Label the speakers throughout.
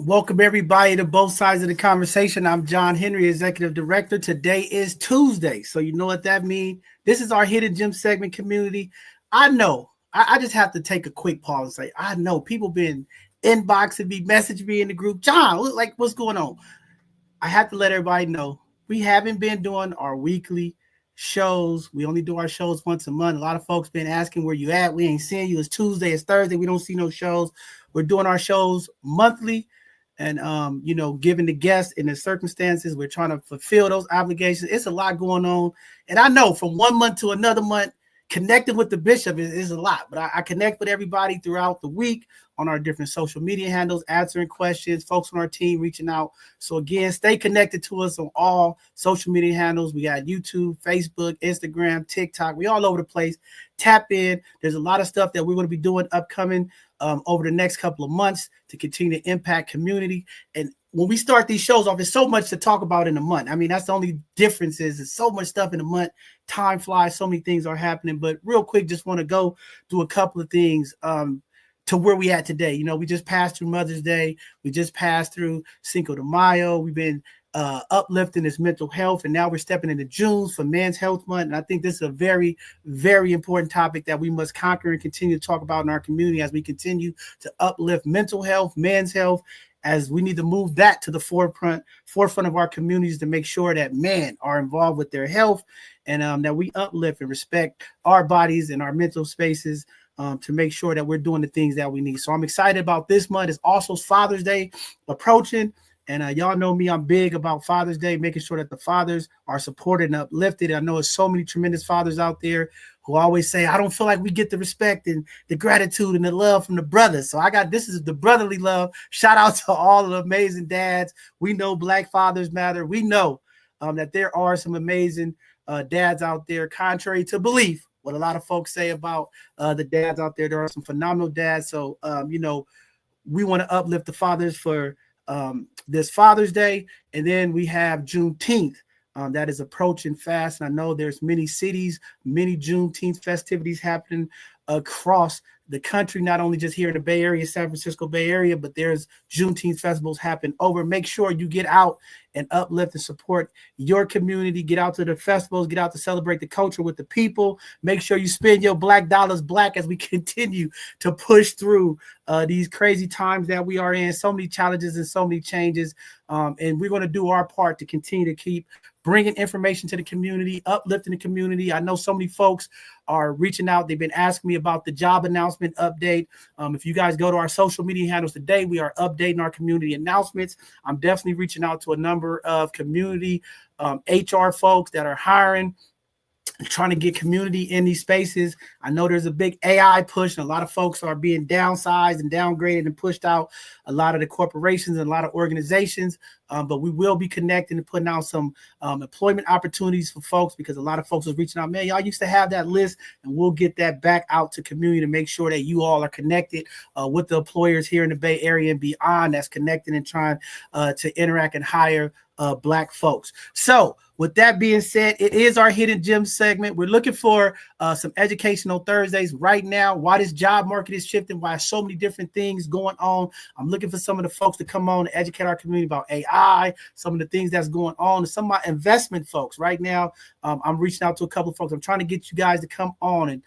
Speaker 1: Welcome everybody to both sides of the conversation. I'm John Henry, Executive Director. Today is Tuesday, so you know what that means. This is our Hidden Gem segment community. I know, I just have to take a quick pause and say, I know people been inboxing me, messaging me in the group. John, like what's going on? I have to let everybody know we haven't been doing our weekly shows. We only do our shows once a month. A lot of folks been asking where you at. We ain't seeing you. It's Tuesday, it's Thursday. We don't see no shows. We're doing our shows monthly. And given the guests in the circumstances, we're trying to fulfill those obligations. It's a lot going on. And I know from one month to another month, connecting with the bishop is a lot, but I connect with everybody throughout the week on our different social media handles, answering questions, folks on our team reaching out. So again, stay connected to us on all social media handles. We got YouTube, Facebook, Instagram, TikTok. We all over the place. Tap in. There's a lot of stuff that we're going to be doing upcoming over the next couple of months to continue to impact community. And when we start these shows off, there's so much to talk about in a month. I mean, that's the only difference is there's so much stuff in a month. Time flies. So many things are happening. But real quick, just want to go through a couple of things to where we at today. You know, we just passed through Mother's Day. We just passed through Cinco de Mayo. We've been uplifting this mental health, and now we're stepping into June for Men's Health Month. And I think this is a very, very important topic that we must conquer and continue to talk about in our community as we continue to uplift mental health, men's health, as we need to move that to the forefront of our communities to make sure that men are involved with their health and that we uplift and respect our bodies and our mental spaces to make sure that we're doing the things that we need. So I'm excited about this month. It's also Father's Day approaching. And y'all know me, I'm big about Father's Day, making sure that the fathers are supported and uplifted. I know there's so many tremendous fathers out there who always say, I don't feel like we get the respect and the gratitude and the love from the brothers. So this is the brotherly love. Shout out to all of the amazing dads. We know Black fathers matter. We know that there are some amazing dads out there, contrary to belief, what a lot of folks say about the dads out there. There are some phenomenal dads. So, we want to uplift the fathers for this Father's Day. And then we have Juneteenth that is approaching fast. And I know there's many cities, many Juneteenth festivities happening across the country, not only just here in the Bay Area, San Francisco Bay Area, but there's Juneteenth festivals happen over. Make sure you get out and uplift and support your community. Get out to the festivals, get out to celebrate the culture with the people. Make sure you spend your Black dollars black as we continue to push through these crazy times that we are in. So many challenges and so many changes. And we're going to do our part to continue to keep bringing information to the community, uplifting the community. I know so many folks are reaching out. They've been asking me about the job announcement update. If you guys go to our social media handles today, we are updating our community announcements. I'm definitely reaching out to a number of community HR folks that are hiring, trying to get community in these spaces. I know there's a big AI push, and a lot of folks are being downsized and downgraded and pushed out, a lot of the corporations and a lot of organizations. But we will be connecting and putting out some employment opportunities for folks, because a lot of folks are reaching out, man, y'all used to have that list, and we'll get that back out to community to make sure that you all are connected with the employers here in the Bay Area and beyond that's connecting and trying to interact and hire Black folks. So with that being said, it is our Hidden Gem segment. We're looking for some educational Thursdays right now. Why this job market is shifting, why so many different things going on. I'm looking for some of the folks to come on and educate our community about AI, some of the things that's going on, and some of my investment folks. Right now, I'm reaching out to a couple of folks. I'm trying to get you guys to come on and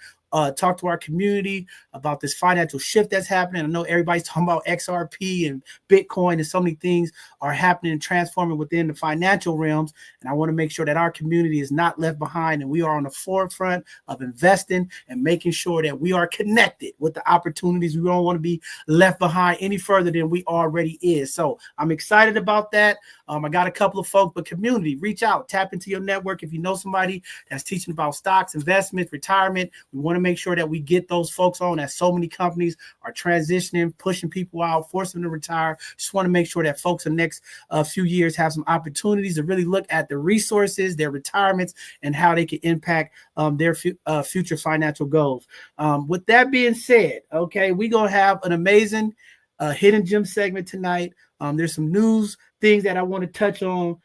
Speaker 1: talk to our community about this financial shift that's happening. I know everybody's talking about XRP and Bitcoin, and so many things are happening and transforming within the financial realms. And I want to make sure that our community is not left behind, and we are on the forefront of investing and making sure that we are connected with the opportunities. We don't want to be left behind any further than we already is. So I'm excited about that. I got a couple of folks, but community, reach out, tap into your network. If you know somebody that's teaching about stocks, investments, retirement, we want to make sure that we get those folks on, as so many companies are transitioning, pushing people out, forcing them to retire. Just want to make sure that folks in the next few years have some opportunities to really look at the resources, their retirements, and how they can impact their future financial goals. With that being said, okay, we're going to have an amazing Hidden Gem segment tonight. There's some news things that I want to touch on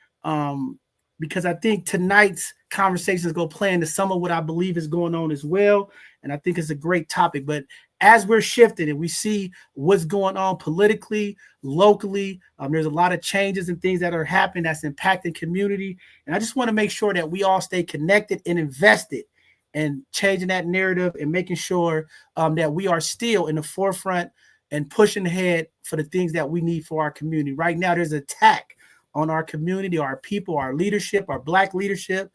Speaker 1: because I think tonight's conversation is going to play into some of what I believe is going on as well. And I think it's a great topic. But as we're shifting and we see what's going on politically, locally, there's a lot of changes and things that are happening that's impacting community. And I just want to make sure that we all stay connected and invested and changing that narrative and making sure that we are still in the forefront and pushing ahead for the things that we need for our community. Right now, there's an attack on our community, our people, our leadership, our Black leadership,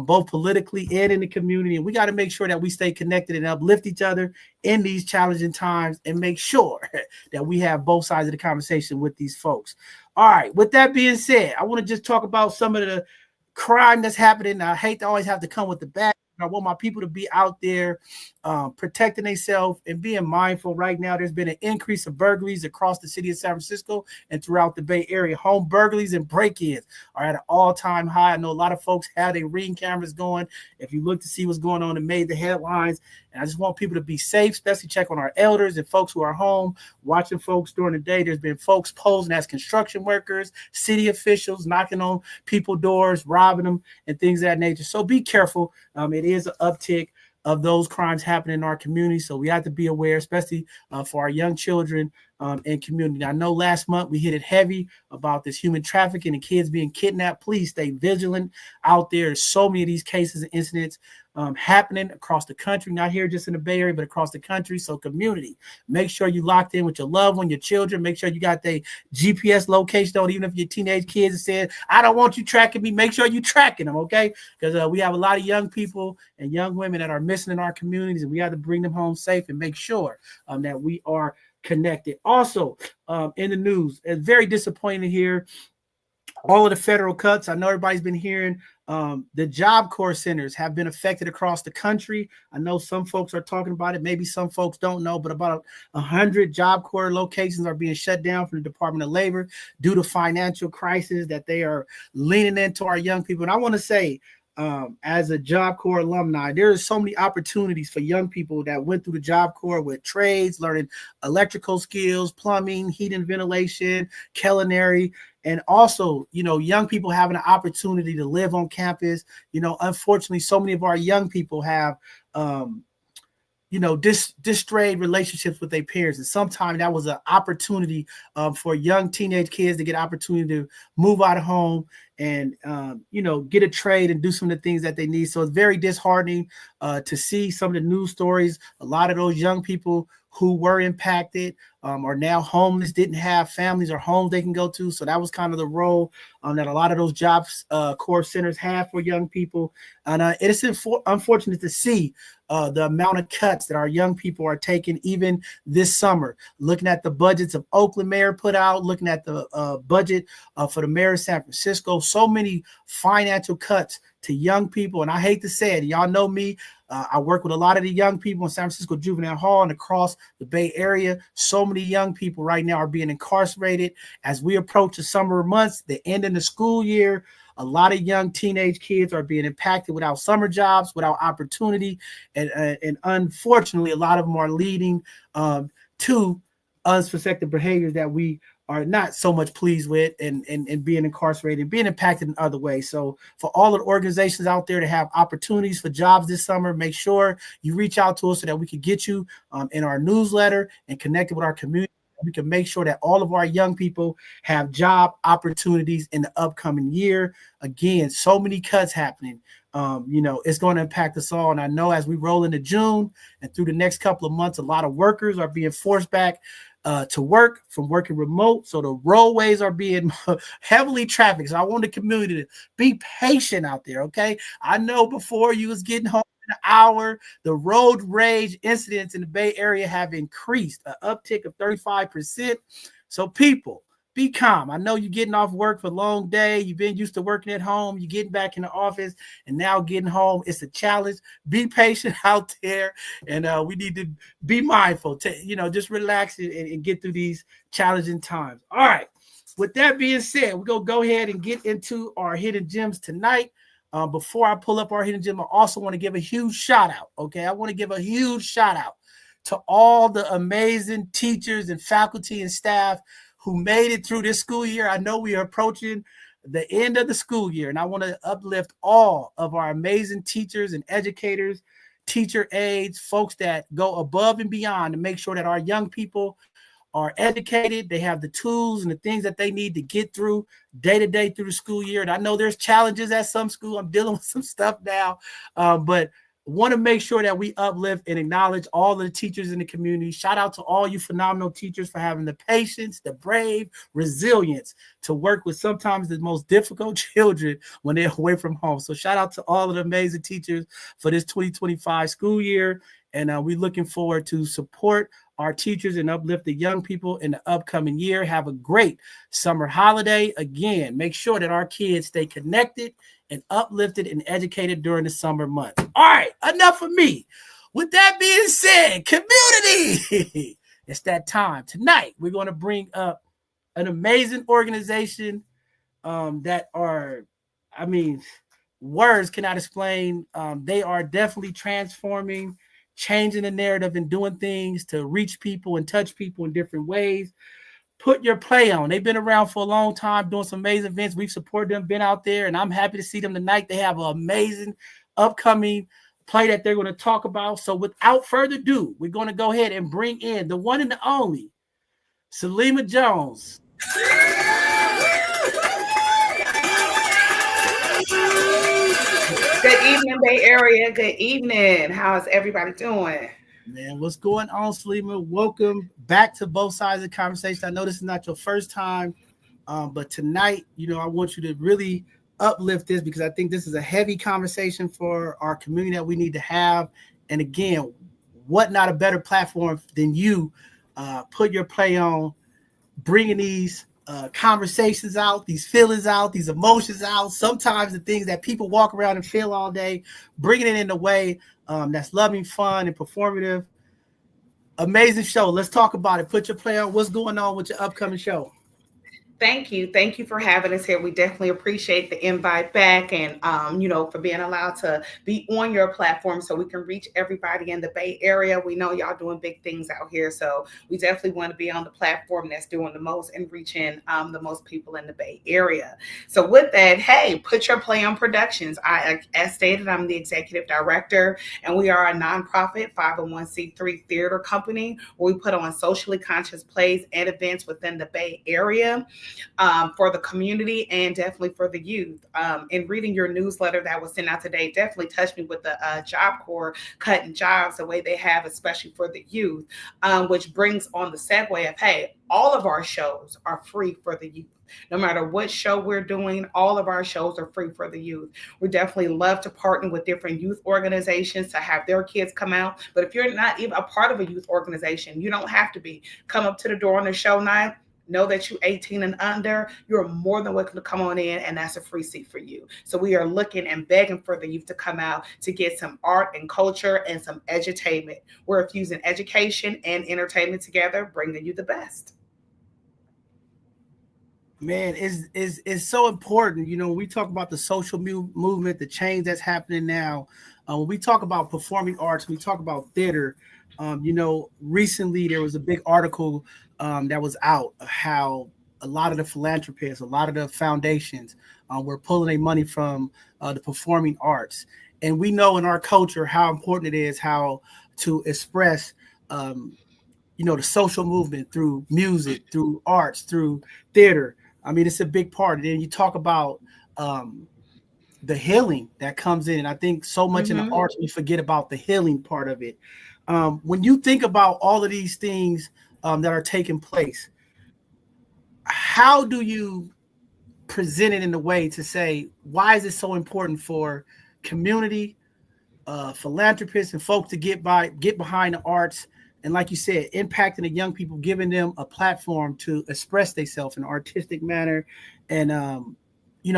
Speaker 1: both politically and in the community. And we got to make sure that we stay connected and uplift each other in these challenging times and make sure that we have both sides of the conversation with these folks. All right. With that being said, I want to just talk about some of the crime that's happening. I hate to always have to come with the bad. I want my people to be out there protecting themselves and being mindful. Right now, there's been an increase of burglaries across the city of San Francisco and throughout the Bay Area. Home burglaries and break-ins are at an all-time high. I know a lot of folks have their Ring cameras going. If you look to see what's going on, it made the headlines. And I just want people to be safe, especially check on our elders and folks who are home, watching folks during the day. There's been folks posing as construction workers, city officials, knocking on people's doors, robbing them, and things of that nature. So be careful. It is an uptick of those crimes happening in our community. So we have to be aware, especially for our young children and community. I know last month we hit it heavy about this human trafficking and kids being kidnapped. Please stay vigilant out there. There's so many of these cases and incidents happening across the country, not here just in the Bay Area, but across the country. So community, make sure you locked in with your loved one, your children. Make sure you got the GPS location on, even if your teenage kids are saying, I don't want you tracking me. Make sure you tracking them, okay? Because we have a lot of young people and young women that are missing in our communities, and we have to bring them home safe and make sure that we are connected. Also, in the news, it's very disappointing here. All of the federal cuts. I know everybody's been hearing the Job Corps centers have been affected across the country. I know some folks are talking about it. Maybe some folks don't know, but about 100 Job Corps locations are being shut down from the Department of Labor due to financial crisis that they are leaning into our young people. And I want to say, as a Job Corps alumni, there are so many opportunities for young people that went through the Job Corps with trades, learning electrical skills, plumbing, heating, ventilation, culinary, and also, young people having an opportunity to live on campus. Unfortunately, so many of our young people have distrayed relationships with their parents. And sometimes that was an opportunity for young teenage kids to get opportunity to move out of home and, get a trade and do some of the things that they need. So it's very disheartening to see some of the news stories. A lot of those young people who were impacted are now homeless, didn't have families or homes they can go to. So that was kind of the role that a lot of those Jobs Corps centers have for young people. And it is unfortunate to see the amount of cuts that our young people are taking even this summer. Looking at the budgets of Oakland mayor put out, looking at the budget for the mayor of San Francisco, so many financial cuts to young people. And I hate to say it, y'all know me. I work with a lot of the young people in San Francisco Juvenile Hall and across the Bay Area. So many young people right now are being incarcerated. As we approach the summer months, the end of the school year, a lot of young teenage kids are being impacted without summer jobs, without opportunity. And unfortunately, a lot of them are leading to unsuspected behaviors that we are not so much pleased with and being incarcerated, being impacted in other ways. So for all of the organizations out there to have opportunities for jobs this summer, make sure you reach out to us so that we can get you in our newsletter and connected with our community. We can make sure that all of our young people have job opportunities in the upcoming year. Again, so many cuts happening. It's going to impact us all. And I know as we roll into June and through the next couple of months, a lot of workers are being forced back to work from working remote. So the roadways are being heavily trafficked. So I want the community to be patient out there. Okay. I know before you was getting home in an hour, the road rage incidents in the Bay Area have increased, an uptick of 35%. So people, be calm. I know you're getting off work for a long day. You've been used to working at home. You're getting back in the office and now getting home. It's a challenge. Be patient out there. And we need to be mindful to, just relax and get through these challenging times. All right. With that being said, we're going to go ahead and get into our hidden gems tonight. Before I pull up our hidden gem, I also want to give a huge shout out. Okay. I want to give a huge shout out to all the amazing teachers and faculty and staff who made it through this school year. I know we are approaching the end of the school year, and I want to uplift all of our amazing teachers and educators teacher aides, folks that go above and beyond to make sure that our young people are educated, they have the tools and the things that they need to get through day to day through the school year. And I know there's challenges at some school. I'm dealing with some stuff now, but want to make sure that we uplift and acknowledge all of the teachers in the community. Shout out to all you phenomenal teachers for having the patience, the brave resilience to work with sometimes the most difficult children when they're away from home. So shout out to all of the amazing teachers for this 2025 school year. And we're looking forward to support our teachers and uplift the young people in the upcoming year. Have a great summer holiday. Again, make sure that our kids stay connected and uplifted and educated during the summer months. All right, enough of me. With that being said, community, it's that time. Tonight, we're going to bring up an amazing organization that are, I mean, words cannot explain. They are definitely transforming, changing the narrative and doing things to reach people and touch people in different ways. Put Your Play On. They've been around for a long time doing some amazing events. We've supported them, been out there, and I'm happy to see them tonight. They have an amazing upcoming play that they're going to talk about. So without further ado, we're going to go ahead and bring in the one and the only Salima Jones.
Speaker 2: Good evening, Bay Area. Good evening. How's everybody doing?
Speaker 1: Man, what's going on, Salima? Welcome back to Both Sides of the Conversation. I know this is not your first time, but tonight, I want you to really uplift this because I think this is a heavy conversation for our community that we need to have. And again, what not a better platform than you Put Your Play On, bringing these conversations out, these feelings out, these emotions out, sometimes the things that people walk around and feel all day, bringing it in a way that's loving, fun, and performative. Amazing show. Let's talk about it. Put Your Play On. What's going on with your upcoming show?
Speaker 2: Thank you. Thank you for having us here. We definitely appreciate the invite back and, for being allowed to be on your platform so we can reach everybody in the Bay Area. We know y'all doing big things out here. So we definitely want to be on the platform that's doing the most and reaching the most people in the Bay Area. So with that, hey, Put Your Play On Productions. As stated, I'm the executive director, and we are a nonprofit 501c3 theater company where we put on socially conscious plays and events within the Bay Area. For the community and definitely for the youth. In reading your newsletter that was sent out today, definitely touched me with the Job Corps cutting jobs the way they have, especially for the youth, which brings on the segue of, hey, all of our shows are free for the youth. No matter what show we're doing, all of our shows are free for the youth. We definitely love to partner with different youth organizations to have their kids come out. But if you're not even a part of a youth organization, you don't have to be. Come up to the door on the show night. Know that you're 18 and under, you're more than welcome to come on in, and that's a free seat for you. So we are looking and begging for the youth to come out to get some art and culture and some edutainment. We're fusing education and entertainment together, bringing you the best.
Speaker 1: Man, it's so important. When we talk about the social movement, the change that's happening now, when we talk about performing arts, we talk about theater. Recently there was a big article that was out how a lot of the philanthropists, a lot of the foundations were pulling their money from the performing arts. And we know in our culture how important it is how to express, the social movement through music, through arts, through theater. I mean, it's a big part. And then you talk about the healing that comes in. I think so much in the arts, we forget about the healing part of it. When you think about all of these things that are taking place, how do you present it in a way to say, why is it so important for community, philanthropists and folks to get behind the arts? And like you said, impacting the young people, giving them a platform to express themselves in an artistic manner. And,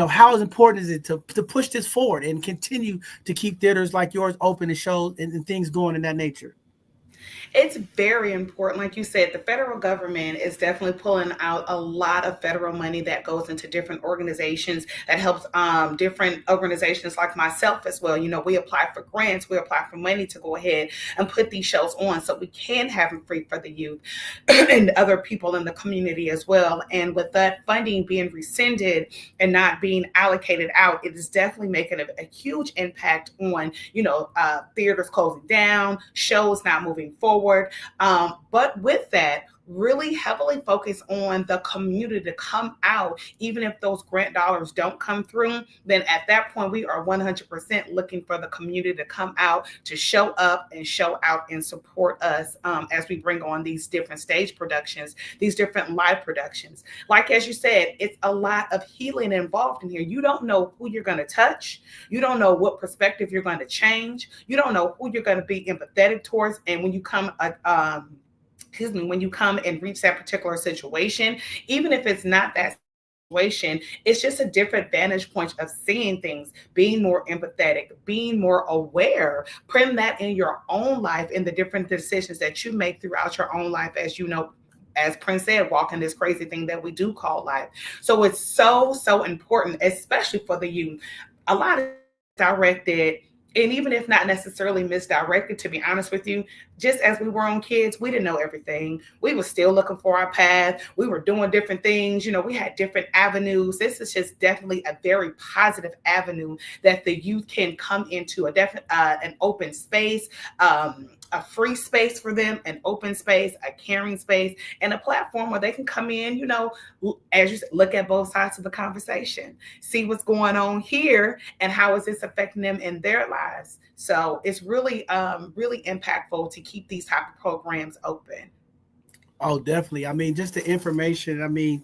Speaker 1: how important is it to push this forward and continue to keep theaters like yours open and shows and things going in that nature?
Speaker 2: It's very important. Like you said, the federal government is definitely pulling out a lot of federal money that goes into different organizations that helps different organizations like myself as well. You know, we apply for grants, we apply for money to go ahead and put these shows on so we can have them free for the youth and other people in the community as well. And with that funding being rescinded and not being allocated out, it is definitely making a huge impact on, theaters closing down, shows not moving forward. But with that, really heavily focus on the community to come out, even if those grant dollars don't come through. Then at that point, we are 100% looking for the community to come out, to show up and show out and support us as we bring on these different stage productions, these different live productions. Like, as you said, it's a lot of healing involved in here. You don't know who you're going to touch. You don't know what perspective you're going to change. You don't know who you're going to be empathetic towards. And when you come, when you come and reach that particular situation, even if it's not that situation, it's just a different vantage point of seeing things, being more empathetic, being more aware, putting that in your own life, in the different decisions that you make throughout your own life, as you know, as Prince said, walking this crazy thing that we do call life. So it's so, so important, especially for the youth. A lot of directed, and even if not necessarily misdirected, to be honest with you, just as we were on kids, we didn't know everything. We were still looking for our path. We were doing different things. We had different avenues. This is just definitely a very positive avenue that the youth can come into, an open space, a free space for them, an open space, a caring space, and a platform where they can come in, as you said, look at both sides of the conversation, see what's going on here and how is this affecting them in their lives. So it's really, really impactful to keep these type of programs open.
Speaker 1: Oh, definitely. I mean, just the information. I mean,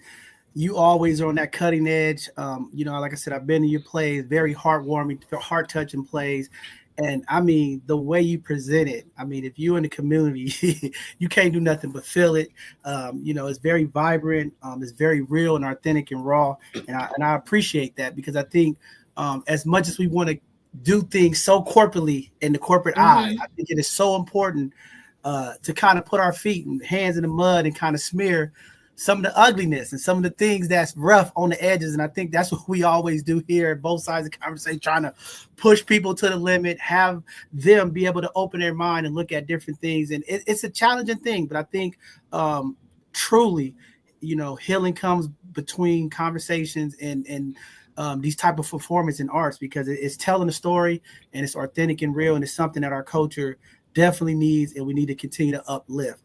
Speaker 1: you always are on that cutting edge. Like I said, I've been in your plays, very heartwarming, heart touching plays. And I mean, the way you present it, I mean, if you're in the community, you can't do nothing but feel it. It's very vibrant. It's very real and authentic and raw. And I appreciate that, because I think as much as we want to do things so corporately in the corporate eye, I think it is so important to kind of put our feet and hands in the mud and kind of smear some of the ugliness and some of the things that's rough on the edges. And I think that's what we always do here at both sides of the conversation, trying to push people to the limit, have them be able to open their mind and look at different things. And it's a challenging thing, but I think truly, healing comes between conversations and these type of performance in arts, because it's telling a story and it's authentic and real. And it's something that our culture definitely needs, and we need to continue to uplift.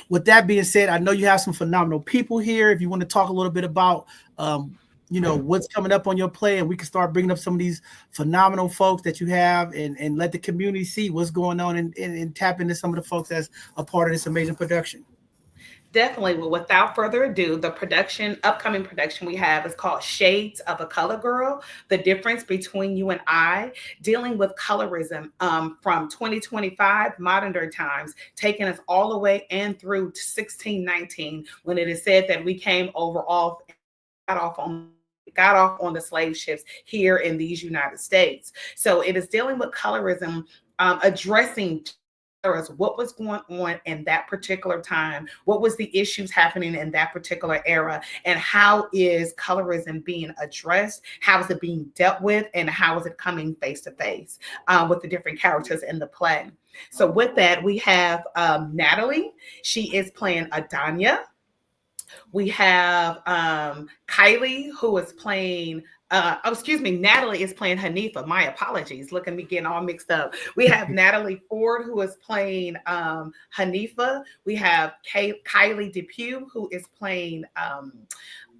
Speaker 1: With that being said, I know you have some phenomenal people here. If you want to talk a little bit about, what's coming up on your play, and we can start bringing up some of these phenomenal folks that you have, and let the community see what's going on and tap into some of the folks that's a part of this amazing production.
Speaker 2: Definitely. Well, without further ado, the upcoming production we have is called Shades of a Color Girl: The Difference Between You and I, dealing with colorism from 2025 modern day times, taking us all the way and through to 1619, when it is said that we came got off on the slave ships here in these United States. So it is dealing with colorism, addressing as what was going on in that particular time, what was the issues happening in that particular era, and how is colorism being addressed, how is it being dealt with, and how is it coming face to face with the different characters in the play. So with that, we have Natalie. She is playing Adanya. We have Kylie, who is playing Natalie is playing Hanifa. My apologies. Look at me getting all mixed up. We have Natalie Ford, who is playing Hanifa. We have Kylie Depew, who is playing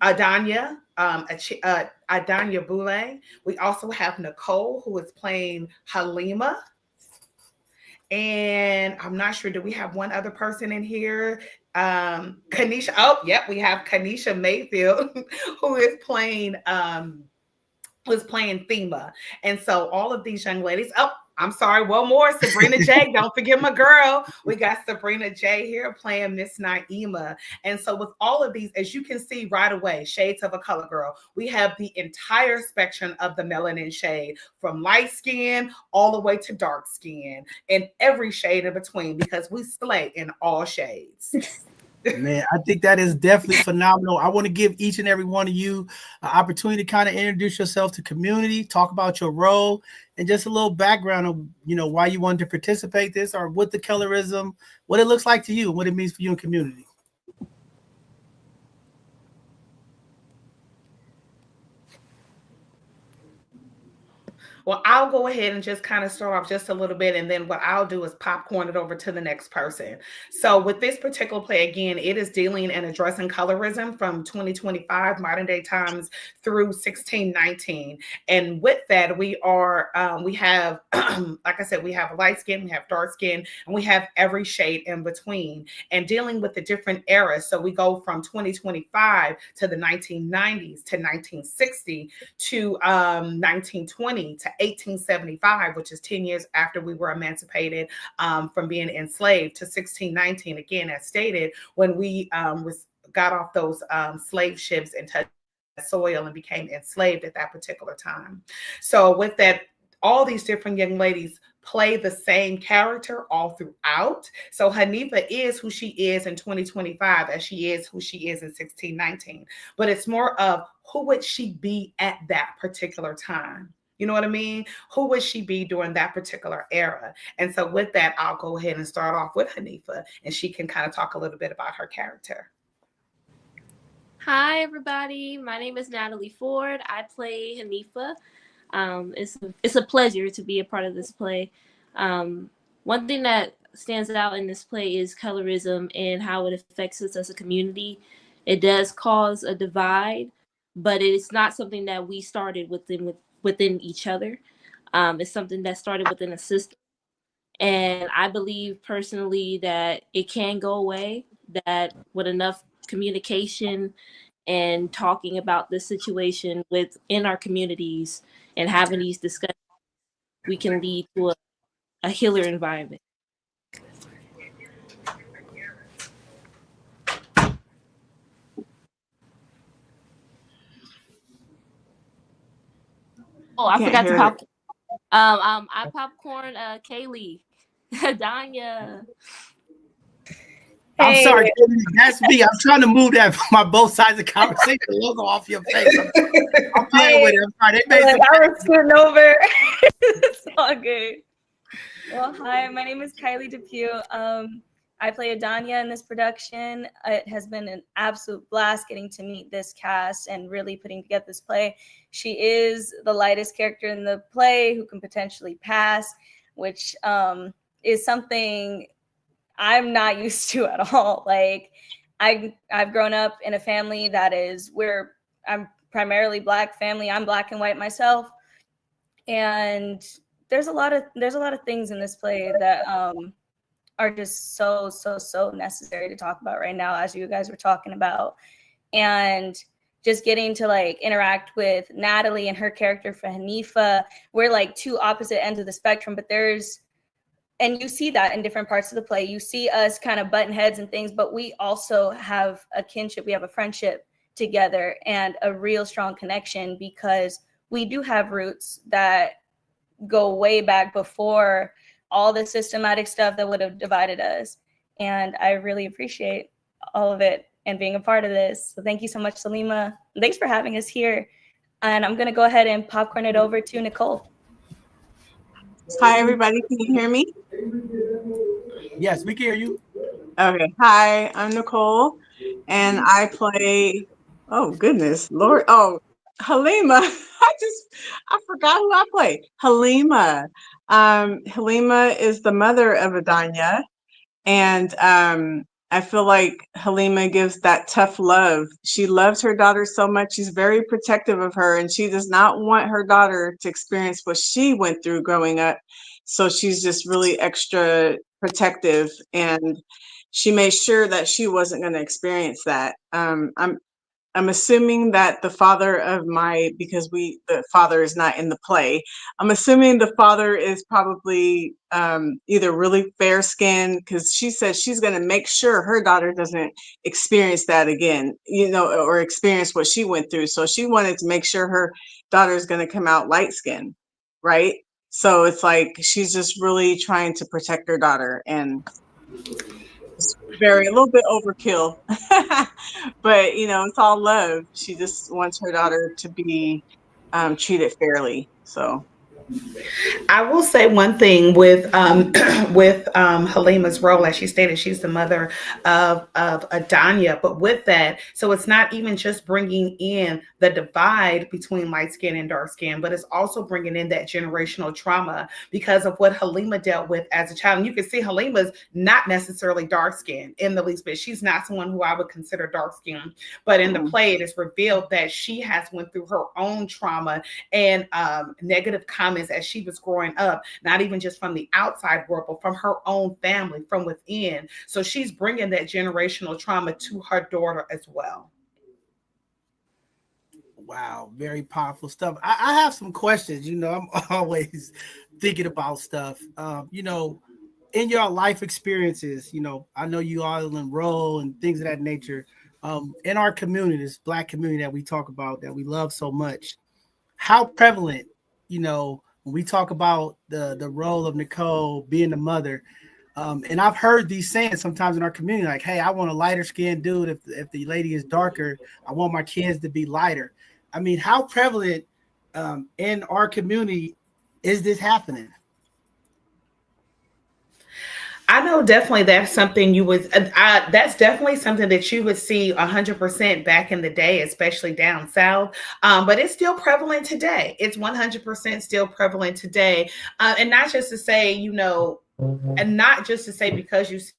Speaker 2: Adanya, Adanya Boulay. We also have Nicole, who is playing Halima. And I'm not sure, do we have one other person in here? Kanisha. Oh, yep, we have Kanisha Mayfield, who is playing Thema. And so all of these young ladies, I'm sorry, one more. Sabrina J. Don't forget my girl. We got Sabrina J here playing Miss Naima. And so, with all of these, as you can see right away, shades of a color girl, we have the entire spectrum of the melanin shade from light skin all the way to dark skin and every shade in between because we slay in all shades.
Speaker 1: Man, I think that is definitely phenomenal. I want to give each and every one of you an opportunity to kind of introduce yourself to community, talk about your role, and just a little background of why you wanted to participate this or what the colorism, what it looks like to you, what it means for you in community.
Speaker 2: Well, I'll go ahead and just kind of start off just a little bit. And then what I'll do is popcorn it over to the next person. So, with this particular play, again, it is dealing and addressing colorism from 2025 modern day times through 1619. And with that, we have, like I said, we have light skin, we have dark skin, and we have every shade in between and dealing with the different eras. So, we go from 2025 to the 1990s to 1960 to 1920 to 1875, which is 10 years after we were emancipated from being enslaved, to 1619, again, as stated, when we got off those slave ships and touched soil and became enslaved at that particular time. So with that, all these different young ladies play the same character all throughout. So Hanifa is who she is in 2025 as she is who she is in 1619. But it's more of who would she be at that particular time? You know what I mean? Who would she be during that particular era? And so with that, I'll go ahead and start off with Hanifa, and she can kind of talk a little bit about her character.
Speaker 3: Hi, everybody. My name is Natalie Ford. I play Hanifa. It's a pleasure to be a part of this play. One thing that stands out in this play is colorism and how it affects us as a community. It does cause a divide, but it's not something that we started within each other. It's something that started within a system. And I believe personally that it can go away, that with enough communication and talking about this situation within our communities and having these discussions, we can lead to a healer environment. Oh, I forgot to pop. I popcorn Kaylee, Danya.
Speaker 1: I'm sorry, that's me. I'm trying to move that from my both sides of the conversation logo off your face. I'm playing with it. I'm sorry.
Speaker 4: I was scooting over. It's all good. Well, hi, my name is Kylie Depew. I play Adanya in this production. It has been an absolute blast getting to meet this cast and really putting together this play. She is the lightest character in the play who can potentially pass, which is something I'm not used to at all. Like I've grown up in a family that is where I'm primarily Black family. I'm Black and white myself. And there's a lot of things in this play that are just so necessary to talk about right now, as you guys were talking about. And just getting to like interact with Natalie and her character for Hanifa, we're like two opposite ends of the spectrum, but and you see that in different parts of the play. You see us kind of button heads and things, but we also have a kinship. We have a friendship together and a real strong connection because we do have roots that go way back before all the systematic stuff that would have divided us. And I really appreciate all of it and being a part of this. So thank you so much, Salima. Thanks for having us here. And I'm going to go ahead and popcorn it over to Nicole.
Speaker 5: Hi, everybody. Can you hear me?
Speaker 1: Yes, we can hear you.
Speaker 5: Okay. Hi, I'm Nicole, and I play, oh, goodness, Lord. Oh, Halima. I forgot who I play. Halima. Halima is the mother of Adanya, and I feel like Halima gives that tough love. She loves her daughter so much. She's very protective of her, and she does not want her daughter to experience what she went through growing up. So she's just really extra protective, and she made sure that she wasn't going to experience that. I'm assuming that the father of because the father is not in the play. I'm assuming the father is probably either really fair skinned, because she said she's going to make sure her daughter doesn't experience that again, or experience what she went through. So she wanted to make sure her daughter is going to come out light skinned, right? So it's like she's just really trying to protect her daughter, and it's a little bit overkill. But it's all love. She just wants her daughter to be treated fairly. So
Speaker 2: I will say one thing with with Halima's role, as she stated, she's the mother of Adanya. But with that, so it's not even just bringing in the divide between light skin and dark skin, but it's also bringing in that generational trauma because of what Halima dealt with as a child. And you can see Halima's not necessarily dark skin in the least bit. She's not someone who I would consider dark skin, but in the play, it is revealed that she has went through her own trauma and negative comments as she was growing up, not even just from the outside world, but from her own family, from within. So she's bringing that generational trauma to her daughter as well.
Speaker 1: Wow, very powerful stuff. I have some questions. I'm always thinking about stuff. In your life experiences, I know you all enroll and things of that nature. In our community, this Black community that we talk about, that we love so much, how prevalent, when we talk about the role of Nicole being the mother, and I've heard these sayings sometimes in our community, like, hey, I want a lighter skinned dude. If the lady is darker, I want my kids to be lighter. I mean, how prevalent in our community is this happening?
Speaker 2: I know definitely that's something you would, that's definitely something that you would see 100% back in the day, especially down south. But it's still prevalent today. It's 100% still prevalent today. And not just to say, and not just to say because you see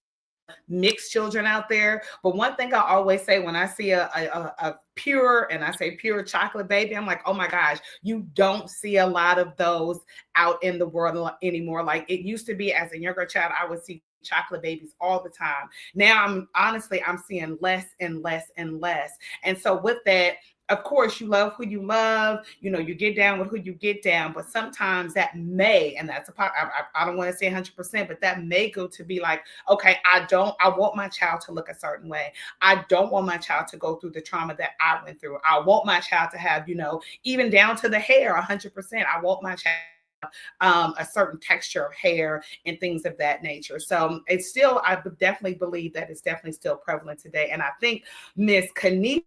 Speaker 2: mixed children out there. But one thing I always say when I see a pure, and I say pure chocolate baby, I'm like, oh my gosh, you don't see a lot of those out in the world anymore. Like it used to be as a younger child, I would see chocolate babies all the time. Now I'm seeing less and less and less. And so with that, of course, you love who you love, you get down with who you get down, but sometimes that may, and that's I don't want to say 100%, but that may go to be like, okay, I want my child to look a certain way. I don't want my child to go through the trauma that I went through. I want my child to have, even down to the hair, 100%. I want my child a certain texture of hair and things of that nature. So it's still, I definitely believe that it's definitely still prevalent today. And I think Miss Kanisha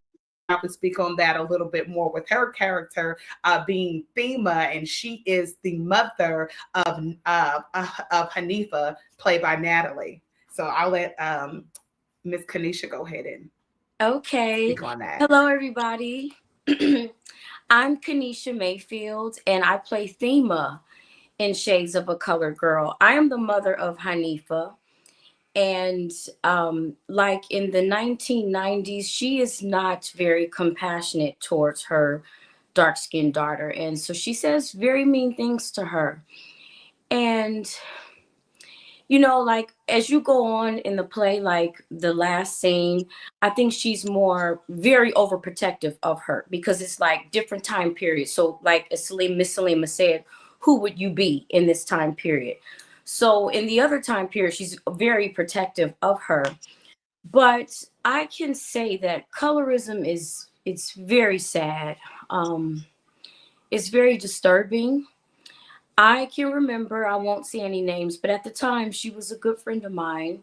Speaker 2: would speak on that a little bit more with her character being Thema, and she is the mother of Hanifa, played by Natalie. So I'll let Miss Kanisha go ahead and speak on that.
Speaker 6: Hello, everybody. I'm Kanisha Mayfield, and I play Thema in Shades of a Colored Girl. I am the mother of Hanifa. And like in the 1990s, she is not very compassionate towards her dark-skinned daughter. And so she says very mean things to her. And, like as you go on in the play, like the last scene, I think she's very overprotective of her because it's like different time periods. So like as Miss Salima said, who would you be in this time period? So in the other time period, she's very protective of her. But I can say that colorism it's very sad. It's very disturbing. I can remember, I won't say any names, but at the time she was a good friend of mine.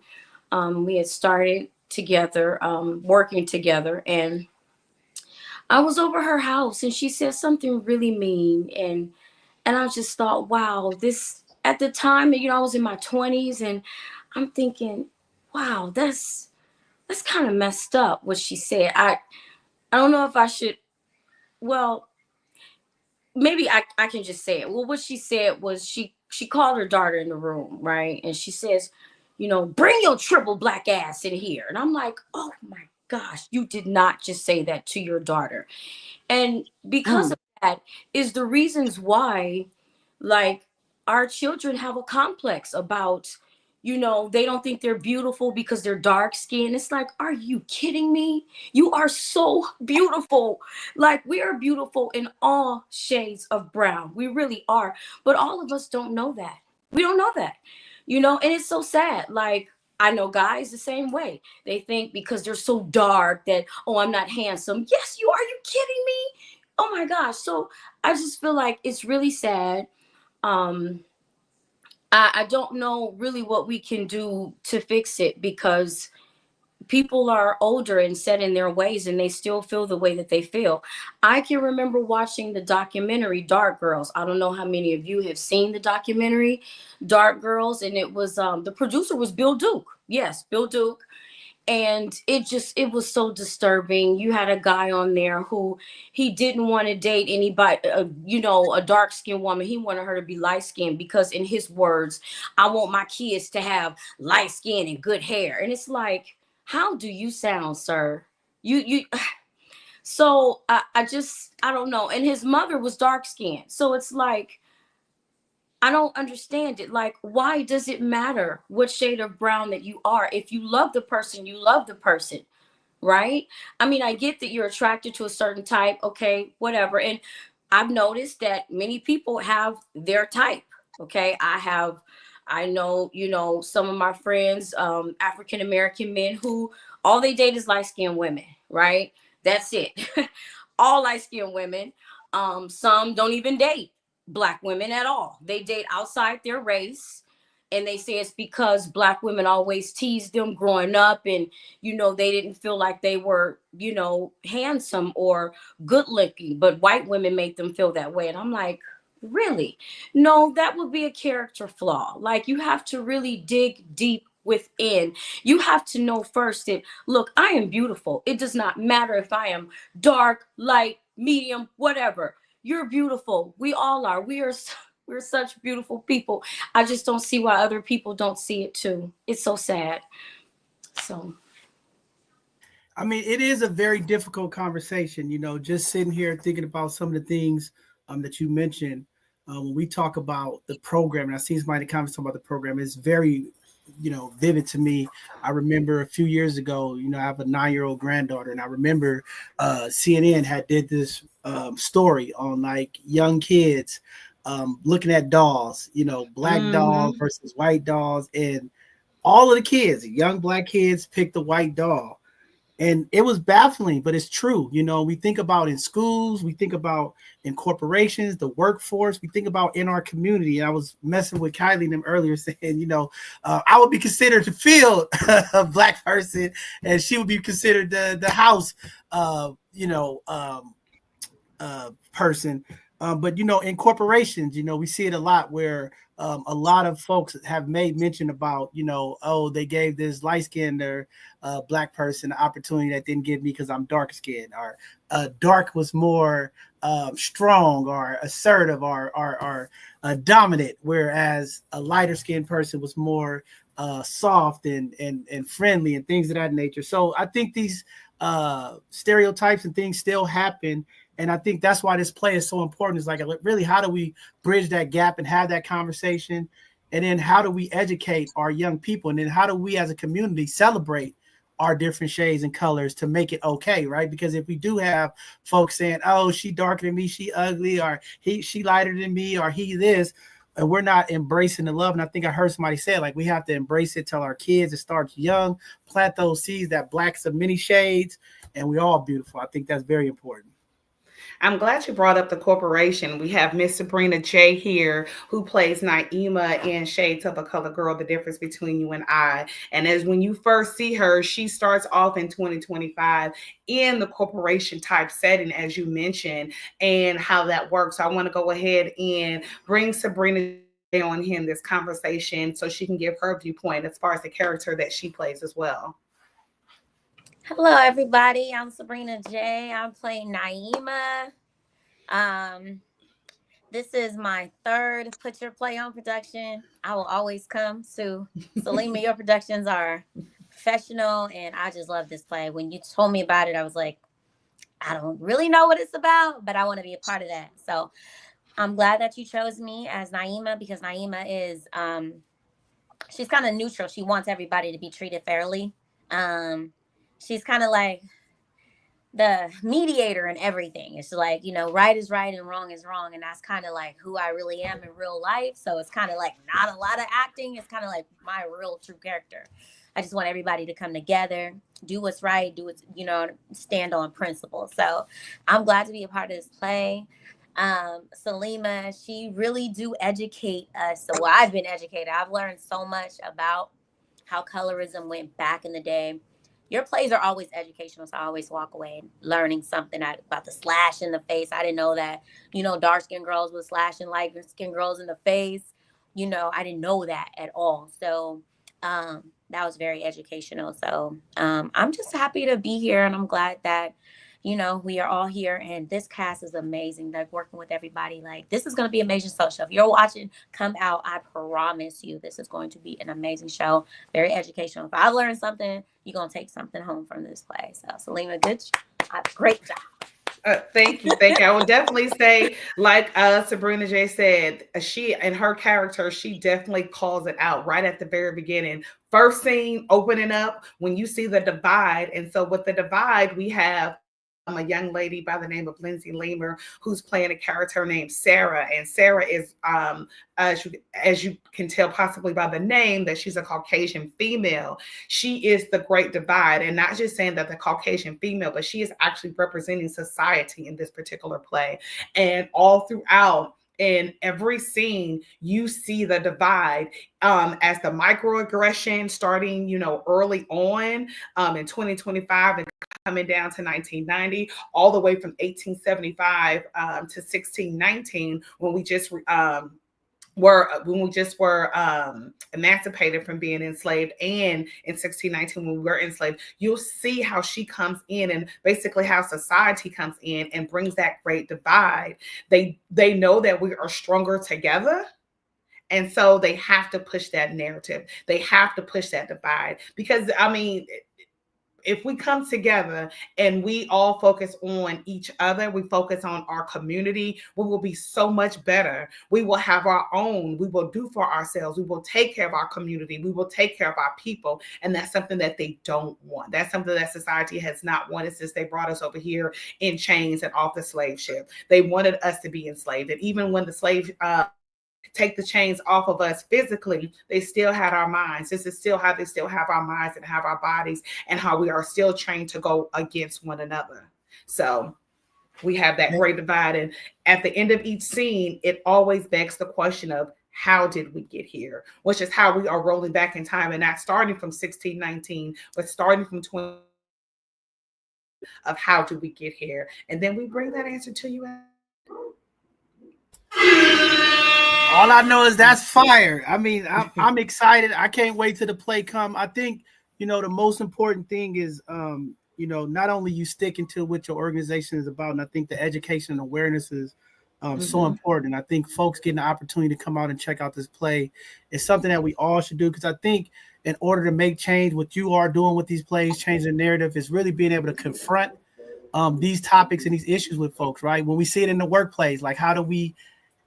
Speaker 6: We had started together, working together, and I was over her house and she said something really mean. And I just thought, wow, this, at the time, I was in my 20s and I'm thinking, wow, that's kind of messed up what she said. I don't know if I should, well, maybe I can just say it. Well, what she said was she called her daughter in the room, right? And she says, bring your triple black ass in here. And I'm like, oh my gosh, you did not just say that to your daughter. And because of that is the reasons why, like, our children have a complex about, you know, they don't think they're beautiful because they're dark skinned. It's like, are you kidding me? You are so beautiful. Like, we are beautiful in all shades of brown. We really are. But all of us don't know that. We don't know that, you know, and it's so sad. Like, I know guys the same way. They think because they're so dark that, oh, I'm not handsome. Yes, you are. You kidding me? Oh my gosh. So I just feel like it's really sad. I don't know really what we can do to fix it, because people are older and set in their ways and they still feel the way that they feel. I can remember watching the documentary Dark Girls. I don't know how many of you have seen the documentary Dark Girls, and it was the producer was Bill Duke. Yes, Bill Duke. And it was so disturbing. You had a guy on there who he didn't want to date anybody, you know, a dark skinned woman. He wanted her to be light skinned because, in his words, I want my kids to have light skin and good hair. And it's like, how do you sound, sir? You so I don't know. And his mother was dark skinned. So it's like, I don't understand it. Like, why does it matter what shade of brown that you are? If you love the person, you love the person, right? I mean, I get that you're attracted to a certain type, okay, whatever. And I've noticed that many people have their type, okay? I know, you know, some of my friends, African American men who all they date is light-skinned women, right? That's it. All light-skinned women. Some don't even date Black women at all. They date outside their race. And they say it's because Black women always teased them growing up, and, you know, they didn't feel like they were, you know, handsome or good looking, but white women make them feel that way. And I'm like, really? No, that would be a character flaw. Like, you have to really dig deep within. You have to know first that, look, I am beautiful. It does not matter if I am dark, light, medium, whatever. You're beautiful. We all are. We're such beautiful people. I just don't see why other people don't see it too. It's so sad. So,
Speaker 1: I mean, it is a very difficult conversation, you know, just sitting here thinking about some of the things that you mentioned. When we talk about the program, and I see somebody in the comments talking about the program, it's very, you know, vivid to me. I remember a few years ago, you know, I have a 9-year-old granddaughter, and I remember CNN did this story on like young kids looking at dolls, you know, black dolls versus white dolls, and all of the kids, young Black kids, picked the white doll. And it was baffling, but it's true. You know, we think about in schools, we think about in corporations, the workforce, we think about in our community. And I was messing with Kylie and them earlier saying, you know, I would be considered the field a Black person, and she would be considered the house, you know, person. But, you know, in corporations, you know, we see it a lot where a lot of folks have made mention about, you know, oh, they gave this light-skinned or Black person an opportunity that didn't give me because I'm dark-skinned, or dark was more strong or assertive or dominant, whereas a lighter-skinned person was more soft and friendly and things of that nature. So I think these stereotypes and things still happen. And I think that's why this play is so important. It's like, really, how do we bridge that gap and have that conversation? And then how do we educate our young people? And then how do we as a community celebrate our different shades and colors to make it okay, right? Because if we do have folks saying, oh, she darker than me, she ugly, or she lighter than me, or he this, and we're not embracing the love. And I think I heard somebody say, like, we have to embrace it, tell our kids it starts young, plant those seeds that Black's of many shades, and we're all beautiful. I think that's very important.
Speaker 2: I'm glad you brought up the corporation. We have Miss Sabrina J here, who plays Naima in Shades of a Color Girl, The Difference Between You and I. And as when you first see her, she starts off in 2025 in the corporation type setting, as you mentioned, and how that works. So I want to go ahead and bring Sabrina on here in this conversation so she can give her viewpoint as far as the character that she plays as well.
Speaker 7: Hello, everybody. I'm Sabrina J. I'm playing Naima. This is my third Put Your Play On production. I will always come. So, Salima, your productions are professional, and I just love this play. When you told me about it, I was like, I don't really know what it's about, but I want to be a part of that. So, I'm glad that you chose me as Naima, because Naima is she's kind of neutral. She wants everybody to be treated fairly. She's kind of like the mediator in everything. It's like, right is right and wrong is wrong. And that's kind of like who I really am in real life. So it's kind of like not a lot of acting. It's kind of like my real true character. I just want everybody to come together, do what's right, do what's, stand on principle. So I'm glad to be a part of this play. Salima, she really do educate us. So I've been educated. I've learned so much about how colorism went back in the day. Your plays are always educational, so I always walk away learning something about the slash in the face. I didn't know that, dark-skinned girls was slashing light-skinned girls in the face. I didn't know that at all. So that was very educational. So I'm just happy to be here, and I'm glad that, we are all here, and this cast is amazing. Like, working with everybody, like, this is going to be an amazing show. If you're watching, come out. I promise you, this is going to be an amazing show. Very educational. If I learned something, you're going to take something home from this play. So, Salima, great job.
Speaker 2: Thank you. I would definitely say, like Sabrina J said, she and her character, she definitely calls it out right at the very beginning. First scene, opening up, when you see the divide. And so with the divide, we have a young lady by the name of Lindsay Leamer, who's playing a character named Sarah. And Sarah is, as you can tell possibly by the name, that she's a Caucasian female. She is the great divide. And not just saying that the Caucasian female, but she is actually representing society in this particular play. And all throughout, in every scene, you see the divide as the microaggression starting, early on in 2025 and coming down to 1990, all the way from 1875 to 1619, when we just were emancipated from being enslaved, and in 1619 when we were enslaved. You'll see how she comes in, and basically how society comes in and brings that great divide. They know that we are stronger together. And so they have to push that narrative. They have to push that divide, because if we come together and we all focus on each other, we focus on our community, we will be so much better. We will have our own. We will do for ourselves. We will take care of our community. We will take care of our people. And that's something that they don't want. That's something that society has not wanted since they brought us over here in chains and off the slave ship. They wanted us to be enslaved. And even when the slave take the chains off of us physically, they still had our minds. This is still how they still have our minds and have our bodies, and how we are still trained to go against one another. So we have that great divide. And at the end of each scene, it always begs the question of, how did we get here? Which is how we are rolling back in time, and not starting from 1619, but starting from 20, of how did we get here? And then we bring that answer to you.
Speaker 1: All I know is that's fire. I'm excited. I can't wait till the play come. I think, the most important thing is, not only you sticking to what your organization is about, and I think the education and awareness is so important. I think folks getting the opportunity to come out and check out this play is something that we all should do, because I think in order to make change, what you are doing with these plays, changing the narrative, is really being able to confront these topics and these issues with folks, right? When we see it in the workplace, like, how do we,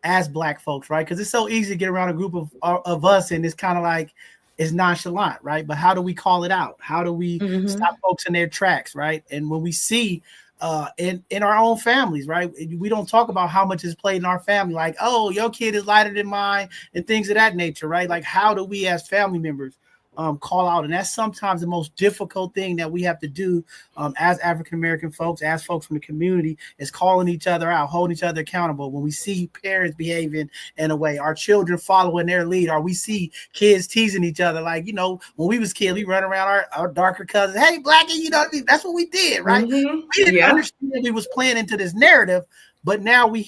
Speaker 1: as Black folks, right? Because it's so easy to get around a group of us, and it's kind of like, it's nonchalant, right? But how do we call it out? How do we stop folks in their tracks, right? And when we see in our own families, right, we don't talk about how much is played in our family, like, oh, your kid is lighter than mine, and things of that nature, right? Like, how do we as family members call out? And that's sometimes the most difficult thing that we have to do as African-American folks, as folks from the community, is calling each other out, holding each other accountable. When we see parents behaving in a way, our children following their lead, or we see kids teasing each other, like, when we was kids, we run around our darker cousins, hey, Blackie, that's what we did, right? We didn't understand we was playing into this narrative. But now we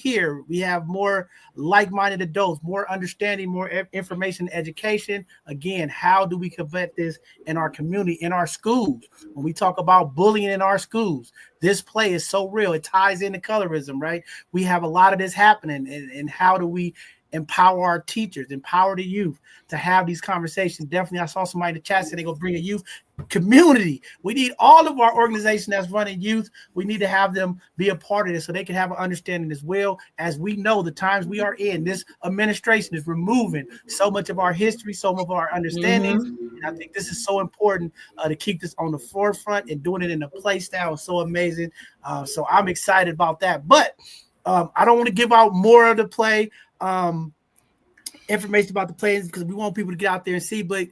Speaker 1: have more like-minded adults, more understanding, more information, education. Again, how do we combat this in our community, in our schools? When we talk about bullying in our schools, this play is so real. It ties into colorism, right? We have a lot of this happening. And how do we empower our teachers, empower the youth to have these conversations. Definitely, I saw somebody in the chat say they're going to bring a youth community. We need all of our organization that's running youth. We need to have them be a part of this so they can have an understanding as well. As we know, the times we are in, this administration is removing so much of our history, some of our understandings. And I think this is so important to keep this on the forefront, and doing it in a play style is so amazing. So I'm excited about that. But I don't want to give out more of the play. Information about the plays because we want people to get out there and see. But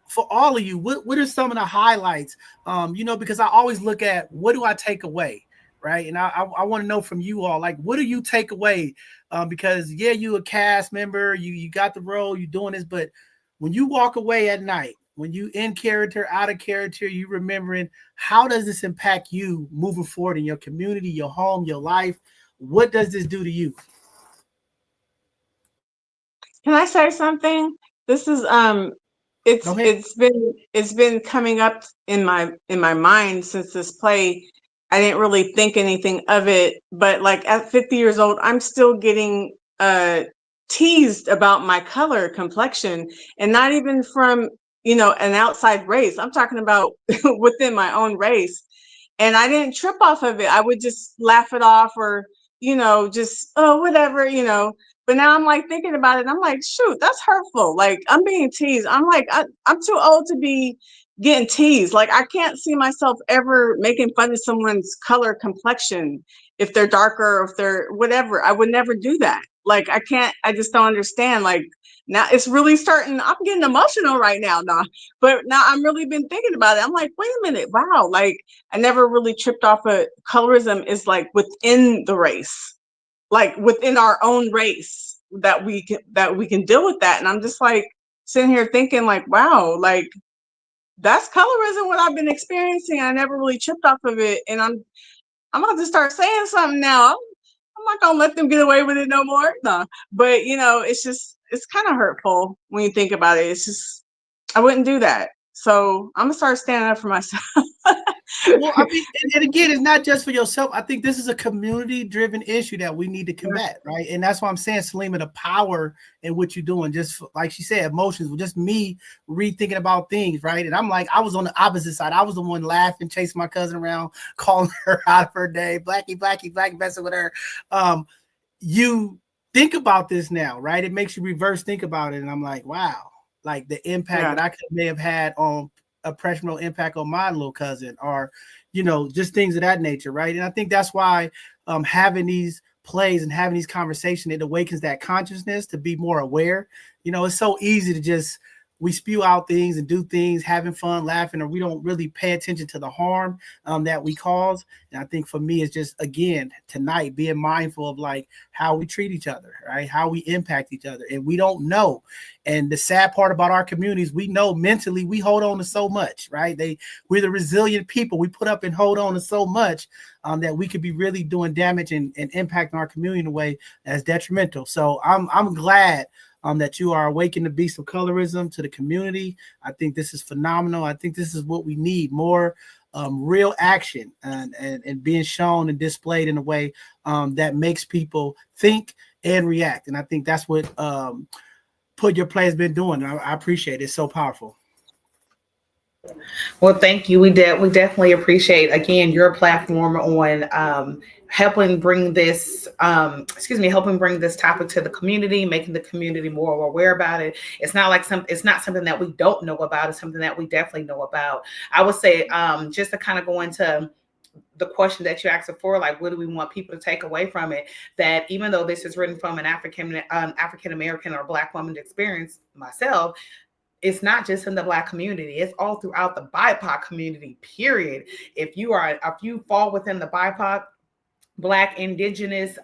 Speaker 1: for all of you, what are some of the highlights? Because I always look at what do I take away, right? And I want to know from you all, like, what do you take away? Because you a cast member, you got the role, you doing this, but when you walk away at night, when you in character, out of character, you remembering how does this impact you moving forward in your community, your home, your life? What does this do to you?
Speaker 5: Can I say something? This is it's been coming up in my mind since this play. I didn't really think anything of it, but like at 50 years old, I'm still getting teased about my color complexion, and not even from an outside race. I'm talking about within my own race. And I didn't trip off of it. I would just laugh it off, or just whatever. But now I'm like thinking about it. I'm like, shoot, that's hurtful. Like, I'm being teased. I'm like, I'm too old to be getting teased. Like, I can't see myself ever making fun of someone's color complexion if they're darker or if they're whatever. I would never do that. Like, I can't. I just don't understand. Like, now it's really starting. I'm getting emotional right now. But now I'm really been thinking about it. I'm like, wait a minute. Wow. Like, I never really tripped off of colorism is like within the race. Like within our own race that we can deal with that. And I'm just like sitting here thinking like, wow, like that's colorism, what I've been experiencing. I never really tripped off of it. And I'm about to start saying something now. I'm not gonna let them get away with it no more. No, but it's kind of hurtful when you think about it. It's just, I wouldn't do that. So I'm gonna start standing up for myself.
Speaker 1: Well, I mean, and again, it's not just for yourself. I think this is a community-driven issue that we need to combat, right? And that's why I'm saying, Salima, the power in what you're doing, just like she said, emotions, just me rethinking about things, right? And I'm like, I was on the opposite side. I was the one laughing, chasing my cousin around, calling her out of her day, Blackie, messing with her. You think about this now, right? It makes you reverse think about it. And I'm like, wow, like the impact that I may have had on a impressionable impact on my little cousin, or just things of that nature, right? And I think that's why having these plays and having these conversations, it awakens that consciousness to be more aware. It's so easy to just we spew out things and do things, having fun, laughing, or we don't really pay attention to the harm that we cause. And I think for me, it's just, again, tonight, being mindful of like how we treat each other, right? How we impact each other. And we don't know. And the sad part about our communities, we know mentally we hold on to so much, right? We're the resilient people. We put up and hold on to so much that we could be really doing damage and impacting our community in a way that's detrimental. So I'm glad that you are awakening the beast of colorism to the community. I think this is phenomenal. I think this is what we need, more real action and being shown and displayed in a way that makes people think and react. And I think that's what Put Your Play has been doing. I appreciate it. It's so powerful.
Speaker 2: Well, thank you. We definitely appreciate, again, your platform on helping bring this topic to the community, making the community more aware about it. It's not something that we don't know about. It's something that we definitely know about. I would say, just to kind of go into the question that you asked before, like, what do we want people to take away from it? That even though this is written from an African American or Black woman experience myself, it's not just in the Black community. It's all throughout the BIPOC community, period. If you fall within the BIPOC, Black, Indigenous,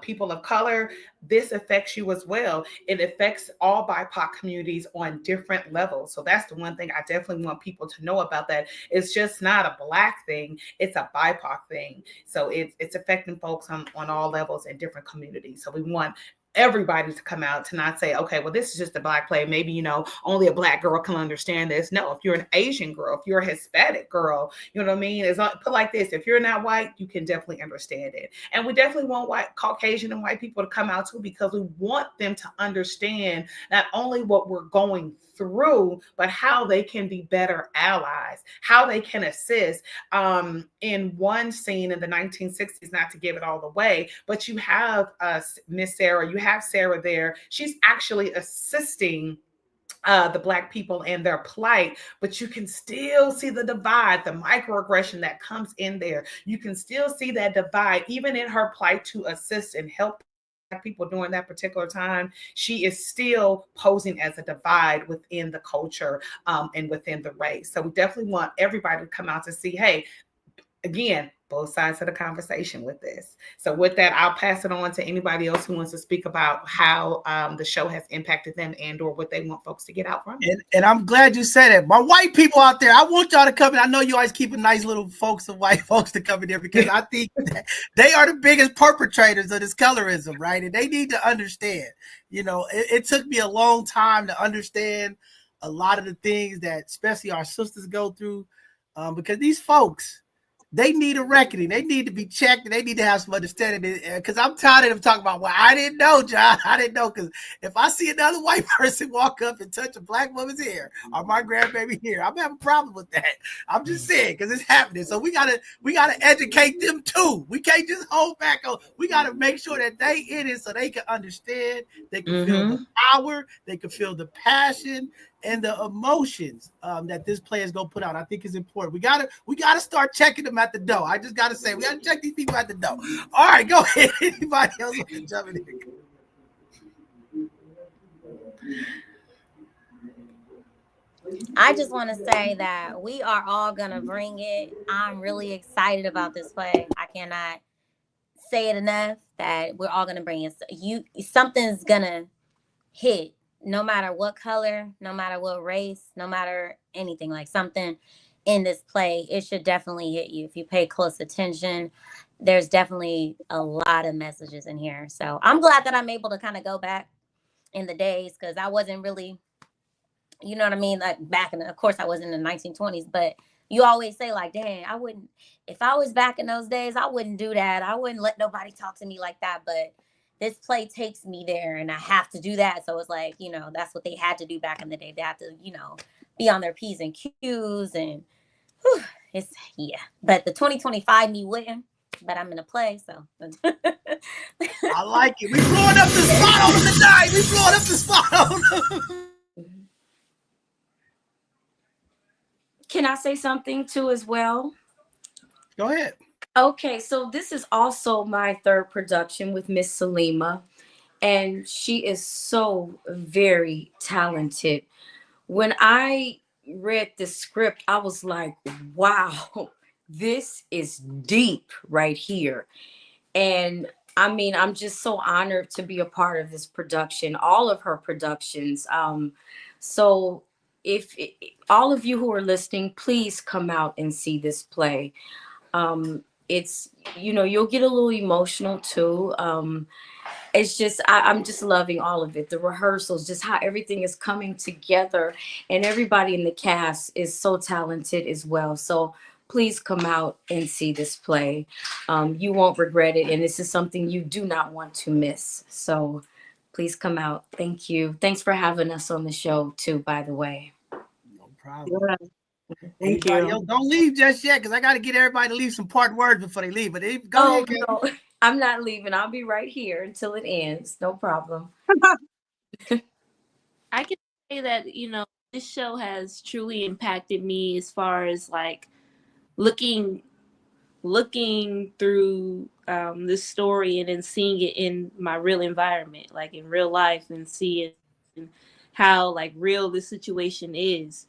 Speaker 2: people of color, this affects you as well. It affects all BIPOC communities on different levels. So that's the one thing I definitely want people to know about, that it's just not a Black thing, it's a BIPOC thing. So it's affecting folks on all levels in different communities. So we want everybody to come out, to not say, okay, well, this is just a Black play. Maybe, you know, only a Black girl can understand this. No, if you're an Asian girl, if you're a Hispanic girl, you know what I mean? It's not put like this. If you're not white, you can definitely understand it. And we definitely want white, Caucasian and white people to come out too, because we want them to understand not only what we're going through, but how they can be better allies, how they can assist. In one scene in the 1960s, not to give it all away, but you have Miss Sarah, you have Sarah there. She's actually assisting the Black people and their plight, but you can still see the divide, the microaggression that comes in there. You can still see that divide, even in her plight to assist and help Black people during that particular time. She is still posing as a divide within the culture and within the race. So we definitely want everybody to come out to see, hey, again, both sides of the conversation with this. So with that, I'll pass it on to anybody else who wants to speak about how the show has impacted them and or what they want folks to get out from it.
Speaker 1: And I'm glad you said it. My white people out there, I want y'all to come in. I know you always keep a nice little folks of white folks to come in there, because I think they are the biggest perpetrators of this colorism, right? And they need to understand, you know, it took me a long time to understand a lot of the things that especially our sisters go through, because these folks, they need a reckoning. They need to be checked, and they need to have some understanding. Because I'm tired of them talking about, well, I didn't know, John. I didn't know. Because if I see another white person walk up and touch a Black woman's hair or my grandbaby hair, I'm having a problem with that. I'm just saying, because it's happening. So we gotta educate them too. We can't just hold back on. We gotta make sure that they in it so they can understand. They can feel the power. They can feel the passion and the emotions that this player is gonna put out. I think is important. We gotta start checking them at the door. I just gotta say, we gotta check these people at the door. All right, go ahead. Anybody else want to jump in here?
Speaker 7: I just want to say that we are all gonna bring it. I'm really excited about this play. I cannot say it enough that we're all gonna bring it. Something's gonna hit. No matter what color, no matter what race, no matter anything, like something in this play, it should definitely hit you. If you pay close attention, there's definitely a lot of messages in here. So I'm glad that I'm able to kind of go back in the days, because I wasn't really, you know what I mean? Like back in, of course I was in the 1920s, but you always say like, dang, I wouldn't, if I was back in those days, I wouldn't do that. I wouldn't let nobody talk to me like that. But this play takes me there and I have to do that. So it's like, you know, that's what they had to do back in the day. They had to, you know, be on their P's and Q's and whew, it's, yeah. But the 2025 me wouldn't, but I'm in a play, so.
Speaker 1: I like it. We blowing up the spot on them tonight. We blowing up the spot on them.
Speaker 6: Can I say something too as well?
Speaker 1: Go ahead.
Speaker 6: Okay, so this is also my third production with Miss Salima, and she is so very talented. When I read the script, I was like, wow, this is deep right here. And I mean, I'm just so honored to be a part of this production, all of her productions. So if all of you who are listening, please come out and see this play. It's, you know, you'll get a little emotional too. It's just, I'm just loving all of it. The rehearsals, just how everything is coming together, and everybody in the cast is so talented as well. So please come out and see this play. You won't regret it. And this is something you do not want to miss. So please come out. Thank you. Thanks for having us on the show too, by the way.
Speaker 1: No problem.
Speaker 5: Yeah. Thank
Speaker 1: Anybody
Speaker 5: you.
Speaker 1: else? Don't leave just yet, because I got to get everybody to leave some part words before they leave. But go ahead, Kate.
Speaker 6: No, I'm not leaving. I'll be right here until it ends. No problem.
Speaker 3: I can say that, you know, this show has truly impacted me as far as like looking through this story and then seeing it in my real environment, like in real life, and seeing how like real this situation is.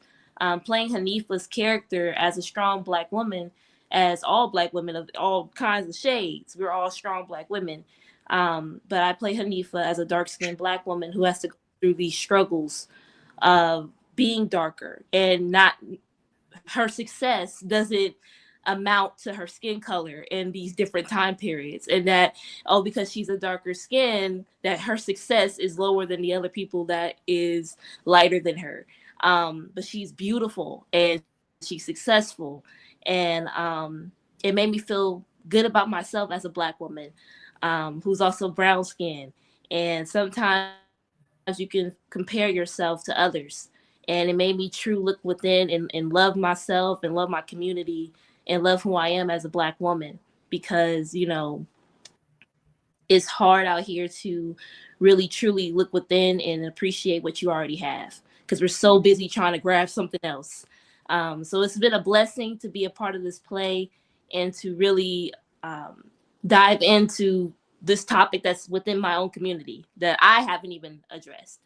Speaker 3: Playing Hanifa's character as a strong Black woman, as all Black women of all kinds of shades. We're all strong Black women. But I play Hanifa as a dark-skinned Black woman who has to go through these struggles of being darker, and not, her success doesn't amount to her skin color in these different time periods, and that, oh, because she's a darker skin, that her success is lower than the other people that is lighter than her. But she's beautiful and she's successful, and it made me feel good about myself as a Black woman, who's also brown skinned. And sometimes you can compare yourself to others, and it made me truly look within and love myself and love my community and love who I am as a Black woman, because, you know, it's hard out here to really truly look within and appreciate what you already have, because we're so busy trying to grab something else. So it's been a blessing to be a part of this play and to really dive into this topic that's within my own community that I haven't even addressed.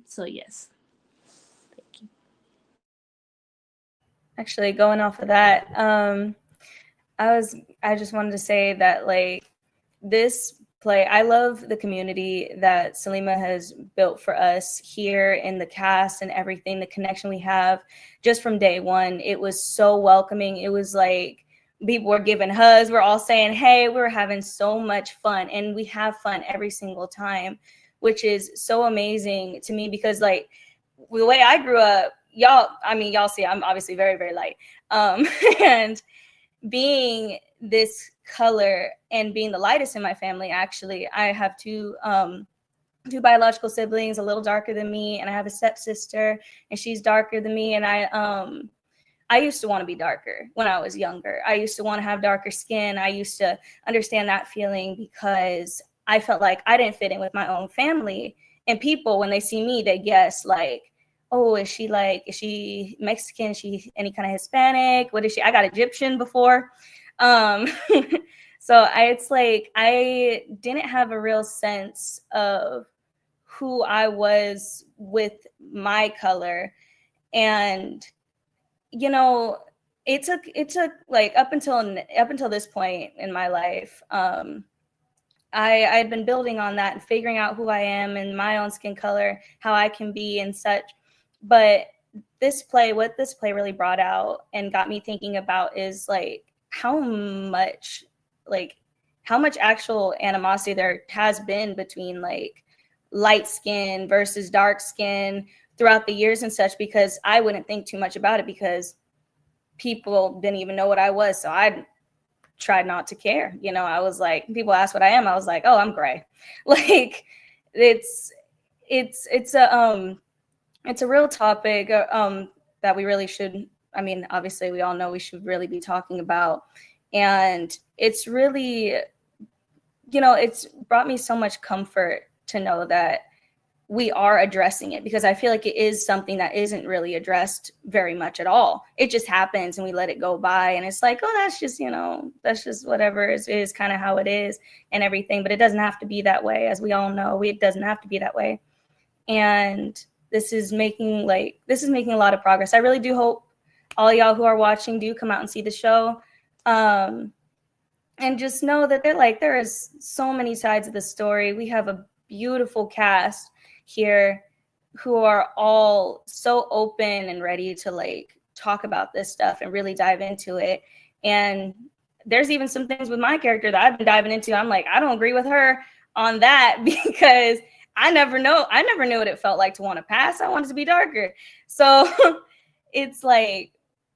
Speaker 3: So yes. Thank you.
Speaker 4: Actually, going off of that, I just wanted to say that, like, this play, I love the community that Salima has built for us here in the cast and everything, the connection we have just from day one. It was so welcoming. It was like people were giving hugs. We're all saying, hey, we're having so much fun, and we have fun every single time, which is so amazing to me, because, like, the way I grew up, y'all see I'm obviously very, very light. And being this color and being the lightest in my family, actually, I have two biological siblings, a little darker than me, and I have a stepsister, and she's darker than me. And I used to want to be darker when I was younger. I used to want to have darker skin. I used to understand that feeling because I felt like I didn't fit in with my own family. And people, when they see me, they guess, like, oh, is she Mexican? Is she any kind of Hispanic? What is she? I got Egyptian before. So it's like I didn't have a real sense of who I was with my color. And, you know, it took like up until this point in my life, I had been building on that and figuring out who I am and my own skin color, how I can be and such. But what this play really brought out and got me thinking about is, like, how much actual animosity there has been between, like, light skin versus dark skin throughout the years and such, because I wouldn't think too much about it because people didn't even know what I was. So I tried not to care. You know, I was like, people ask what I am, I was like, oh, I'm gray. Like, it's a real topic that we really should, I mean, obviously we all know we should really be talking about. And it's really, you know, it's brought me so much comfort to know that we are addressing it, because I feel like it is something that isn't really addressed very much at all. It just happens and we let it go by, and it's like, oh, that's just, you know, that's just whatever is kind of how it is and everything. But it doesn't have to be that way. As we all know, it doesn't have to be that way. And this is making a lot of progress. I really do hope all y'all who are watching do come out and see the show. And just know that there is so many sides of the story. We have a beautiful cast here who are all so open and ready to, like, talk about this stuff and really dive into it. And there's even some things with my character that I've been diving into. I'm like, I don't agree with her on that, because I never knew what it felt like to want to pass. I wanted to be darker. So it's like,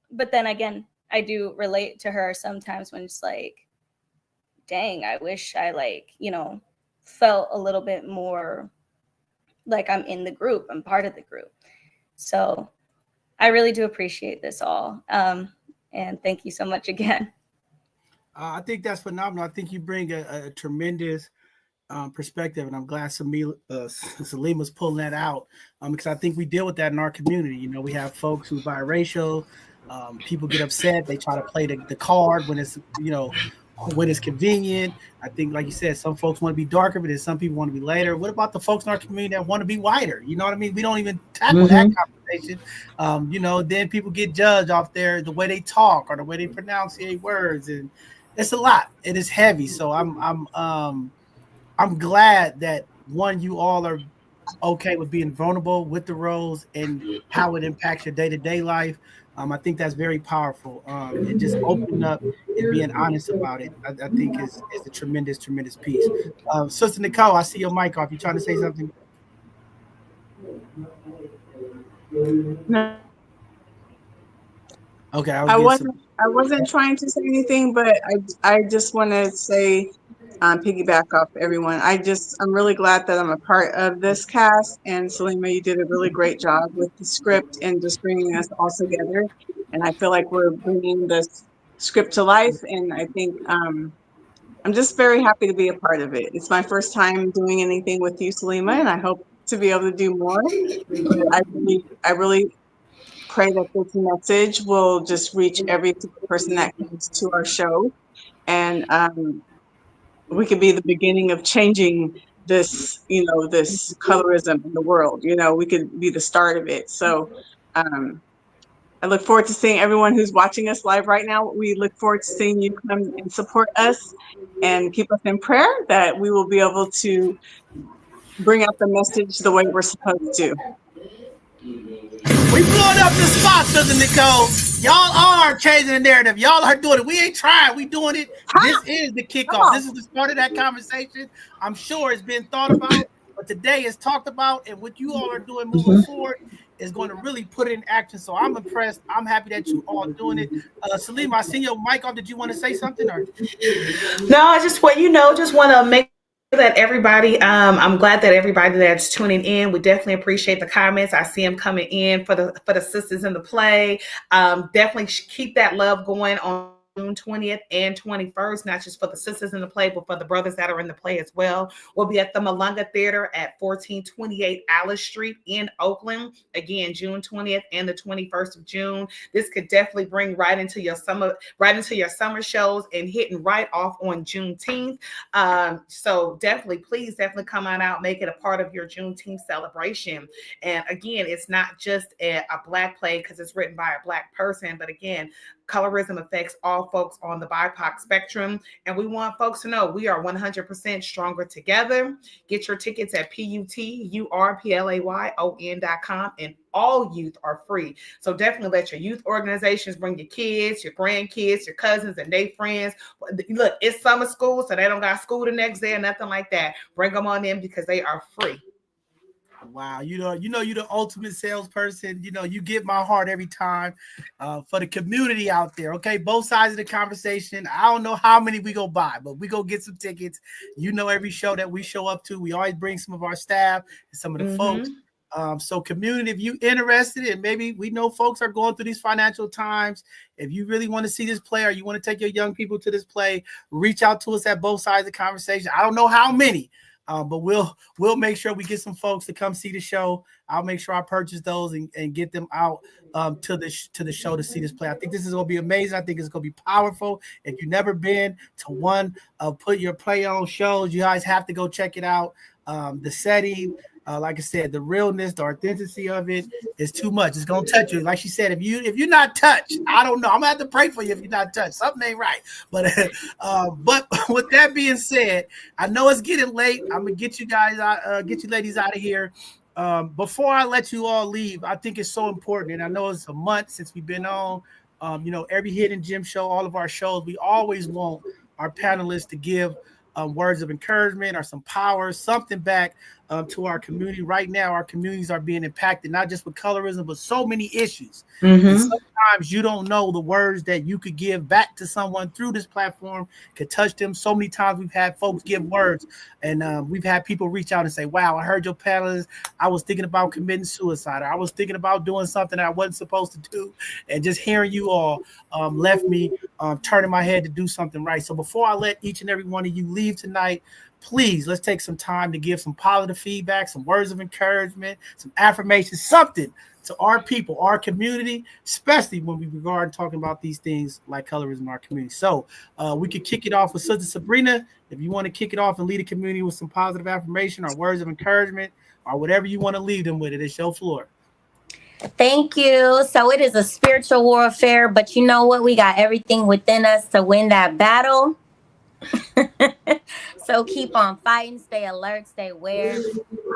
Speaker 4: but then again, I do relate to her sometimes when it's like, dang, I wish I, like, you know, felt a little bit more like I'm in the group, I'm part of the group. So I really do appreciate this all. And thank you so much again.
Speaker 1: I think that's phenomenal. I think you bring a tremendous perspective, and I'm glad Salima's pulling that out, because I think we deal with that in our community. You know, we have folks who are biracial. People get upset. They try to play the card when it's, you know, when it's convenient. I think, like you said, some folks want to be darker, but then some people want to be lighter. What about the folks in our community that want to be whiter? You know what I mean? We don't even tackle that conversation. You know, then people get judged off the way they talk or the way they pronunciate words, and it's a lot. It is heavy. So I'm glad that you all are okay with being vulnerable with the roles and how it impacts your day-to-day life. I think that's very powerful. And just opening up and being honest about it, I think is a tremendous, tremendous piece. Sister Nicole, I see your mic off. You trying to say something?
Speaker 5: No,
Speaker 1: Okay,
Speaker 5: I wasn't trying to say anything, but I just want to say, piggyback off everyone. I'm really glad that I'm a part of this cast. And Salima, you did a really great job with the script and just bringing us all together. And I feel like we're bringing this script to life. And I think I'm just very happy to be a part of it. It's my first time doing anything with you, Salima, and I hope to be able to do more. But I really pray that this message will just reach every person that comes to our show, and we could be the beginning of changing this, this colorism in the world. We could be the start of it. So I look forward to seeing everyone who's watching us live right now. We look forward to seeing you come and support us and keep us in prayer that we will be able to bring out the message the way we're supposed to.
Speaker 1: We blowing up the spot, Sister Nicole. Y'all are changing the narrative. Y'all are doing it. We ain't trying. We doing it. This is the kickoff. This is the start of that conversation. I'm sure it's been thought about, but today is talked about, and what you all are doing moving forward is going to really put it in action. So I'm impressed. I'm happy that you all doing it. Salima, I see your mic off. Did you want to say something? Or?
Speaker 2: No, I just want to make that everybody, I'm glad that everybody that's tuning in, we definitely appreciate the comments. I see them coming in for the sisters in the play. Definitely keep that love going on June 20th and 21st, not just for the sisters in the play, but for the brothers that are in the play as well. We'll be at the Malunga Theater at 1428 Alice Street in Oakland. Again, June 20th and the 21st of June. This could definitely bring right into your summer shows and hitting right off on Juneteenth. So please come on out, make it a part of your Juneteenth celebration. And again, it's not just a Black play because it's written by a Black person, but again, colorism affects all folks on the BIPOC spectrum. And we want folks to know we are 100% stronger together. Get your tickets at PUTURPLAYON.com, and all youth are free. So definitely let your youth organizations bring your kids, your grandkids, your cousins, and their friends. Look, it's summer school, so they don't got school the next day or nothing like that. Bring them on in because they are free.
Speaker 1: Wow, you're the ultimate salesperson. You get my heart every time for the community out there. Okay, both sides of the conversation. I don't know how many we go buy, but we go get some tickets. Every show that we show up to, we always bring some of our staff and some of the folks. So community, if you interested, and maybe we know folks are going through these financial times. If you really want to see this play or you want to take your young people to this play, reach out to us at both sides of the conversation. I don't know how many. But we'll make sure we get some folks to come see the show. I'll make sure I purchase those and get them out to the show to see this play. I think this is going to be amazing. I think it's going to be powerful. If you've never been to one of Put Your Play On shows, you guys have to go check it out. The setting, like I said, the realness, the authenticity of it is too much. It's gonna touch you. Like she said, if you're not touched, I don't know. I'm gonna have to pray for you if you're not touched. Something ain't right. But with that being said, I know it's getting late. I'm gonna get you guys out, get you ladies out of here. Before I let you all leave, I think it's so important, and I know it's a month since we've been on. Every Hidden Gem show, all of our shows, we always want our panelists to give words of encouragement or some power, something back to our community. Right now, our communities are being impacted, not just with colorism, but so many issues. And sometimes you don't know the words that you could give back to someone through this platform could touch them. So many times we've had folks give words, and we've had people reach out and say, wow, I heard your panelists. I was thinking about committing suicide, or I was thinking about doing something I wasn't supposed to do. And just hearing you all left me turning my head to do something right. So before I let each and every one of you leave tonight, please, let's take some time to give some positive feedback, some words of encouragement, some affirmation, something to our people, our community, especially when we regard talking about these things like colorism in our community. So we could kick it off with Sister Sabrina. If you want to kick it off and lead the community with some positive affirmation or words of encouragement or whatever you want to lead them with, it's your floor.
Speaker 7: Thank you. So it is a spiritual warfare, but you know what? We got everything within us to win that battle. So keep on fighting, stay alert, stay aware,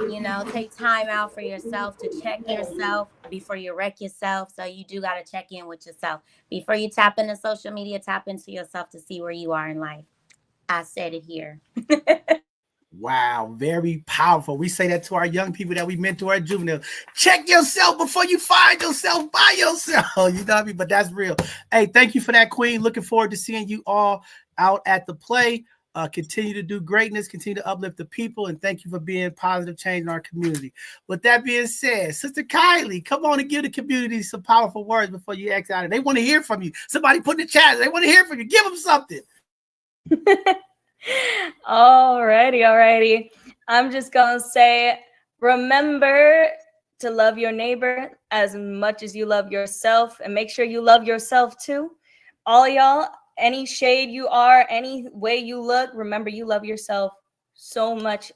Speaker 7: You know, take time out for yourself to check yourself before you wreck yourself. So you do got to check in with yourself before you tap into social media. Tap into yourself to see where you are in life. I said it here.
Speaker 1: Wow, very powerful. We say that to our young people that we mentor at Juvenile. Check yourself before you find yourself by yourself. You know what I mean? But that's real. Hey, thank you for that, Queen. Looking forward to seeing you all out at the play. Continue to do greatness, continue to uplift the people, and thank you for being positive change in our community. With that being said, Sister Kylie, come on and give the community some powerful words before you exit out. They want to hear from you. Somebody put in the chat. They want to hear from you. Give them something.
Speaker 4: Alrighty. I'm just gonna say, remember to love your neighbor as much as you love yourself, and make sure you love yourself too. All y'all, any shade you are, any way you look, remember you love yourself so much,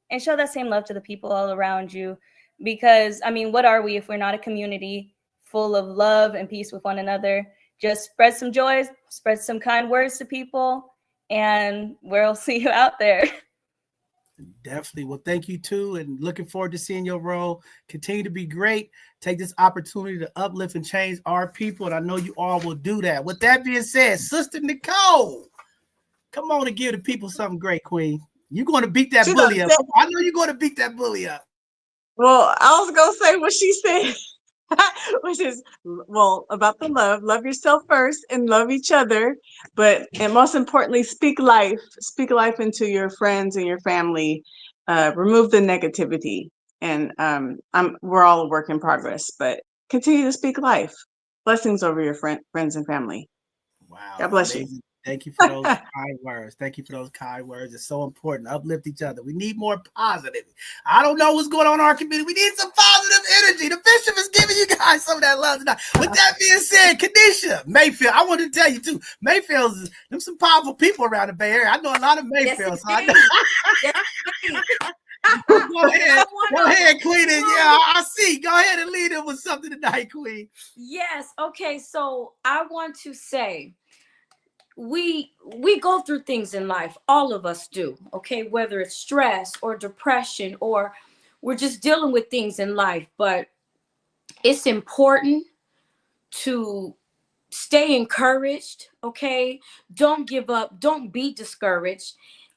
Speaker 4: and show that same love to the people all around you. Because I mean, what are we if we're not a community full of love and peace with one another? Just spread some joy, spread some kind words to people, and we'll see you out there.
Speaker 1: Definitely. Well, thank you too, and looking forward to seeing your role. Continue to be great. Take this opportunity to uplift and change our people, and I know you all will do that. With that being said, Sister Nicole, come on and give the people something great, Queen. You're going to beat that bully up. I know you're going to beat that bully up.
Speaker 5: Well, I was going to say what she said, which is, well, about the love yourself first and love each other. And most importantly, speak life into your friends and your family. Remove the negativity. And we're all a work in progress, but continue to speak life. Blessings over your friends and family.
Speaker 1: Wow.
Speaker 5: God bless
Speaker 1: amazing.
Speaker 5: you.
Speaker 1: Thank you for those kind words. Thank you for those kind words. It's so important. Uplift each other. We need more positive. I don't know what's going on in our community. We need some positive energy. The bishop is giving you guys some of that love tonight. With that being said, Kanisha, Mayfield, I want to tell you too, Mayfield's there's some powerful people around the Bay Area. I know a lot of Mayfields. Go ahead, Queen. Yeah, I see. Go ahead and lead them with something tonight, Queen.
Speaker 6: Yes. Okay. So I want to say, we go through things in life. All of us do. Okay. Whether it's stress or depression, or we're just dealing with things in life, but it's important to stay encouraged. Okay. Don't give up. Don't be discouraged.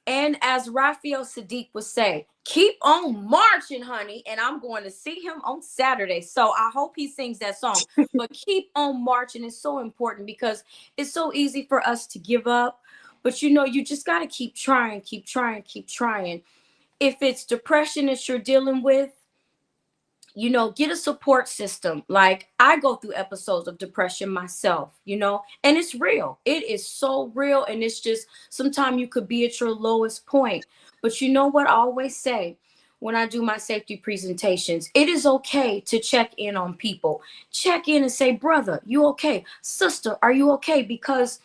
Speaker 6: And as Raphael Sadiq would say, keep on marching, honey. And I'm going to see him on Saturday. So I hope he sings that song. But keep on marching is so important, because it's so easy for us to give up. But, you know, you just got to keep trying, keep trying, keep trying. If it's depression that you're dealing with, you know, get a support system. Like, I go through episodes of depression myself, you know, and it's real. It is so real. And it's just, sometimes you could be at your lowest point. But you know what I always say when I do my safety presentations? It is okay to check in on people. Check in and say, brother, you okay? Sister, are you okay? Because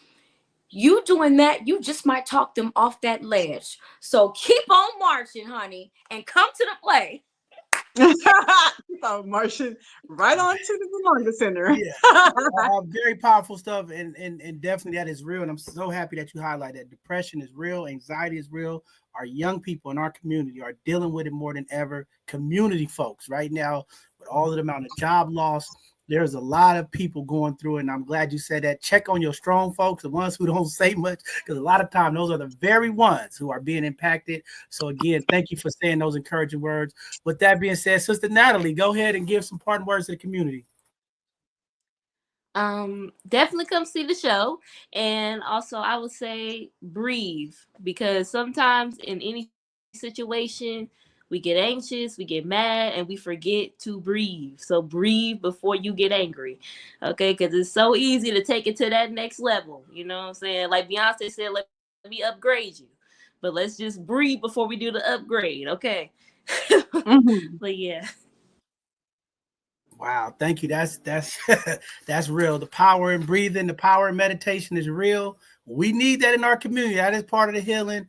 Speaker 6: you doing that, you just might talk them off that ledge. So keep on marching, honey, and come to the play.
Speaker 5: So Martian, right on to the Longer Center.
Speaker 1: Yeah. Very powerful stuff, and definitely that is real. And I'm so happy that you highlight that. Depression is real, anxiety is real. Our young people in our community are dealing with it more than ever. Community folks right now, with all of the amount of job loss, there's a lot of people going through it, and I'm glad you said that. Check on your strong folks, the ones who don't say much, because a lot of times those are the very ones who are being impacted. So again, thank you for saying those encouraging words. With that being said, Sister Natalie, go ahead and give some parting words to the community.
Speaker 3: Definitely come see the show. And also I would say breathe, because sometimes in any situation we get anxious, we get mad, and we forget to breathe. So breathe before you get angry. Okay, because it's so easy to take it to that next level. You know what I'm saying? Like Beyonce said, let me upgrade you. But let's just breathe before we do the upgrade. Okay.
Speaker 5: Mm-hmm.
Speaker 3: But yeah.
Speaker 1: Wow, thank you. That's that's real. The power in breathing, the power in meditation is real. We need that in our community. That is part of the healing.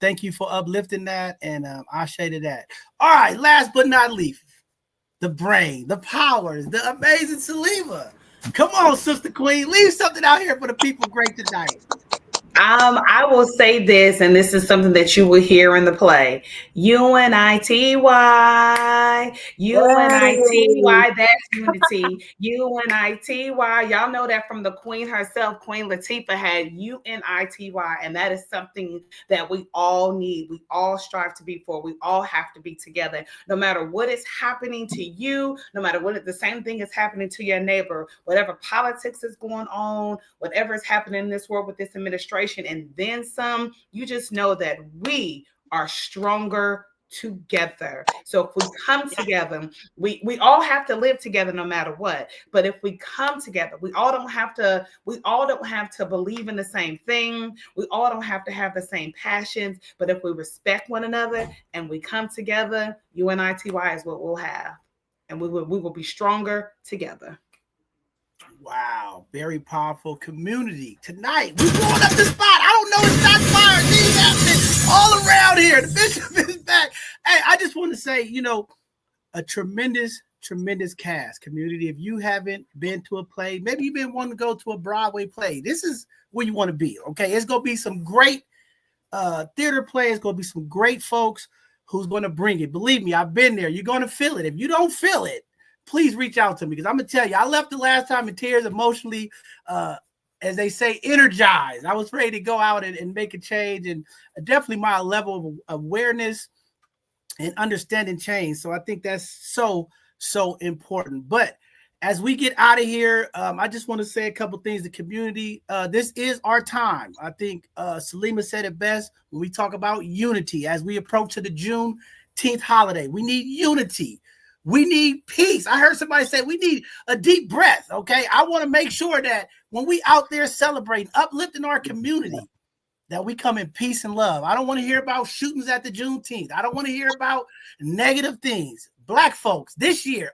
Speaker 1: Thank you for uplifting that, and I shaded that. All right, last but not least, the brain, the powers, the amazing Salima. Come on, Sister Queen, leave something out here for the people great tonight.
Speaker 2: I will say this, and this is something that you will hear in the play. UNITY, UNITY, that's unity. UNITY. Y'all know that from the queen herself, Queen Latifah had UNITY, and that is something that we all need. We all strive to be for. We all have to be together. No matter what is happening to you, no matter what the same thing is happening to your neighbor, whatever politics is going on, whatever is happening in this world with this administration, and then some, you just know that we are stronger together. So if we come together, we all have to live together no matter what. But if we come together, we all don't have to believe in the same thing. We all don't have to have the same passions. But if we respect one another and we come together, UNITY is what we'll have. And we will be stronger together.
Speaker 1: Wow, very powerful community. Tonight, we're blowing up the spot. I don't know if that's fire. Things happening all around here. The bishop is back. Hey, I just want to say, a tremendous cast. Community, if you haven't been to a play, maybe you've been wanting to go to a Broadway play, this is where you want to be, okay? It's going to be some great theater plays. It's going to be some great folks who's going to bring it. Believe me, I've been there. You're going to feel it. If you don't feel it, please reach out to me, because I'm going to tell you, I left the last time in tears, emotionally, as they say, energized. I was ready to go out and make a change, and definitely my level of awareness and understanding change. So I think that's so important. But as we get out of here, I just want to say a couple things to the community. This is our time. I think Salima said it best when we talk about unity as we approach to the Juneteenth holiday. We need unity. We need peace. I heard somebody say we need a deep breath, okay? I want to make sure that when we out there celebrating, uplifting our community, that we come in peace and love. I don't want to hear about shootings at the Juneteenth. I don't want to hear about negative things. Black folks, this year,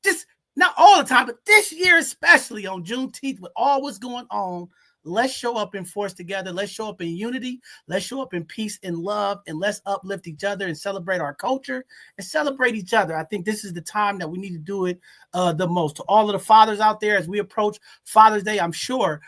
Speaker 1: just not all the time, but this year especially on Juneteenth with all what's going on, let's show up in force together. Let's show up in unity. Let's show up in peace and love, and let's uplift each other and celebrate our culture and celebrate each other. I think this is the time that we need to do it the most. To all of the fathers out there, as we approach Father's Day, I'm sure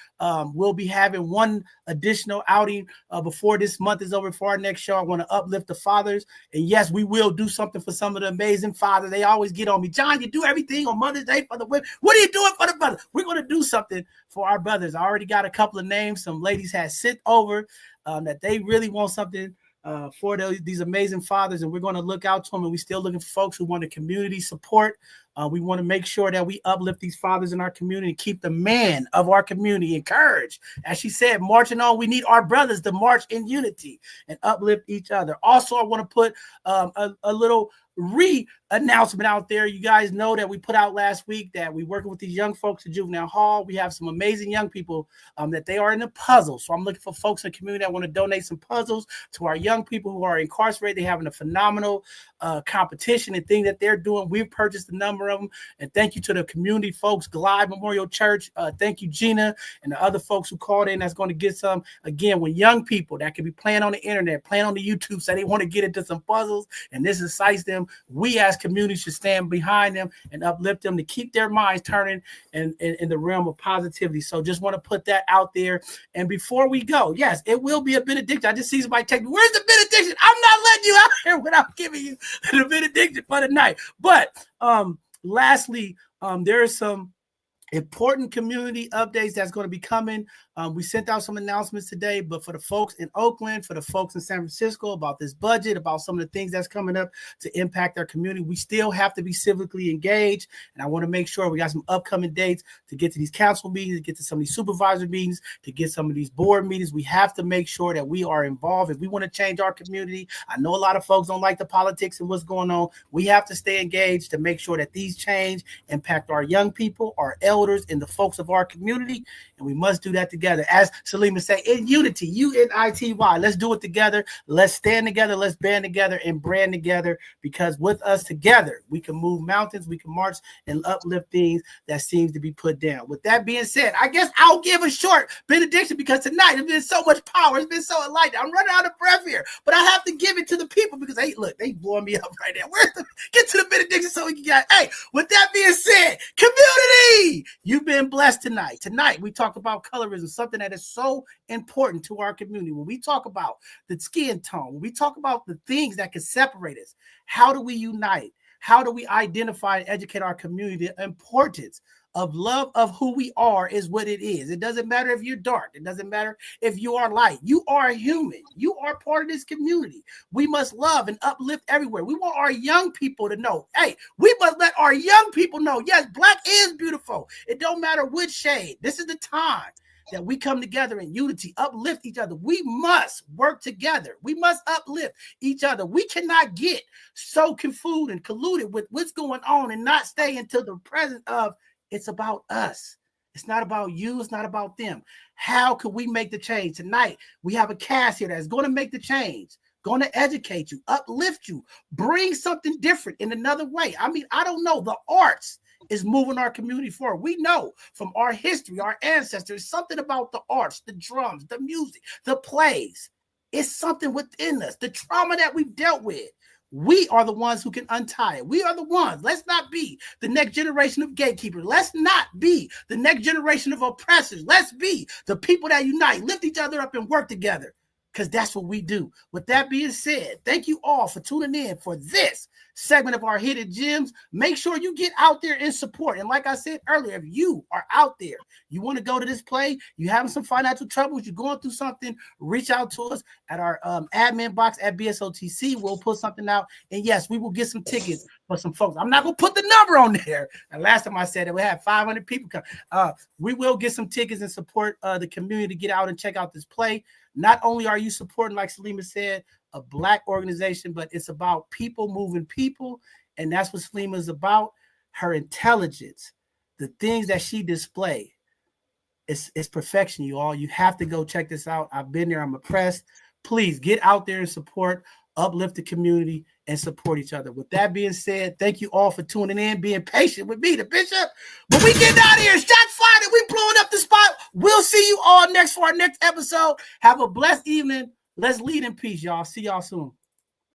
Speaker 1: we'll be having one additional outing before this month is over for our next show. I want to uplift the fathers. And yes, we will do something for some of the amazing fathers. They always get on me. John, you do everything on Mother's Day for the women. What are you doing for the brothers? We're going to do something for our brothers. I already got a couple of names some ladies had sent over that they really want something for these amazing fathers, and we're going to look out to them. And we're still looking for folks who want the community support. We want to make sure that we uplift these fathers in our community and keep the man of our community encouraged. As she said, marching on, we need our brothers to march in unity and uplift each other. Also, I want to put a little announcement out there. You guys know that we put out last week that we're working with these young folks at Juvenile Hall. We have some amazing young people that they are in the puzzle. So I'm looking for folks in the community that want to donate some puzzles to our young people who are incarcerated. They're having a phenomenal competition and thing that they're doing. We've purchased a number of them. And thank you to the community folks, Glide Memorial Church. Thank you, Gina, and the other folks who called in that's going to get some. Again, when young people that can be playing on the internet, playing on the YouTube, say they want to get into some puzzles and this excites them, we as community should stand behind them and uplift them to keep their minds turning in the realm of positivity. So just want to put that out there. And before we go, yes, it will be a benediction. I just see somebody take me, where's the benediction? I'm not letting you out here without giving you the benediction for the night. But lastly, there are some important community updates that's going to be coming. We sent out some announcements today, but for the folks in Oakland, for the folks in San Francisco, about this budget, about some of the things that's coming up to impact our community, we still have to be civically engaged. And I want to make sure we got some upcoming dates to get to these council meetings, to get to some of these supervisor meetings, to get some of these board meetings. We have to make sure that we are involved. If we want to change our community, I know a lot of folks don't like the politics and what's going on. We have to stay engaged to make sure that these change impact our young people, our elders, and the folks of our community. And we must do that together. As Salima said, in unity, UNITY. Let's do it together. Let's stand together. Let's band together and brand together, because with us together, we can move mountains, we can march and uplift things that seems to be put down. With that being said, I guess I'll give a short benediction, because tonight there's been so much power. It's been so enlightening. I'm running out of breath here, but I have to give it to the people, because they blowing me up right now. Get to the benediction so we can get. Hey, with that being said, community, you've been blessed tonight. Tonight, we talk about colorism, something that is so important to our community. When we talk about the skin tone, when we talk about the things that can separate us, how do we unite? How do we identify and educate our community? The importance of love of who we are is what it is. It doesn't matter if you're dark. It doesn't matter if you are light. You are a human. You are part of this community. We must love and uplift everywhere. We want our young people to know, hey, we must let our young people know, yes, Black is beautiful. It don't matter which shade. This is the time that we come together in unity, uplift each other. We must work together. We must uplift each other. We cannot get so confused and colluded with what's going on and not stay until the present of it's about us. It's not about you. It's not about them. How can we make the change? Tonight, we have a cast here that's going to make the change, going to educate you, uplift you, bring something different in another way. I mean, I don't know. The arts is moving our community forward. We know from our history, our ancestors, something about the arts, the drums, the music, the plays. It's something within us, the trauma that we've dealt with. We are the ones who can untie it. We are the ones. Let's not be the next generation of gatekeepers. Let's not be the next generation of oppressors. Let's be the people that unite, lift each other up, and work together, because that's what we do. With that being said, thank you all for tuning in for this segment of our Hidden Gems. Make sure you get out there and support. And like I said earlier, if you are out there, you want to go to this play, you're having some financial troubles, you're going through something, reach out to us at our admin box at BSOTC. We'll put something out. And yes, we will get some tickets for some folks. I'm not going to put the number on there. And last time I said that we had 500 people come. We will get some tickets and support the community to get out and check out this play. Not only are you supporting, like Salima said, a Black organization, but it's about people moving people. And that's what Salima is about. Her intelligence, the things that she displays, it's perfection, you all. You have to go check this out. I've been there. I'm impressed. Please get out there and support, uplift the community, and support each other. With that being said, thank you all for tuning in, being patient with me, the Bishop. But we get out of here, shots fired, and we blowing up the spot. We'll see you all next for our next episode. Have a blessed evening. Let's lead in peace, y'all. See y'all soon.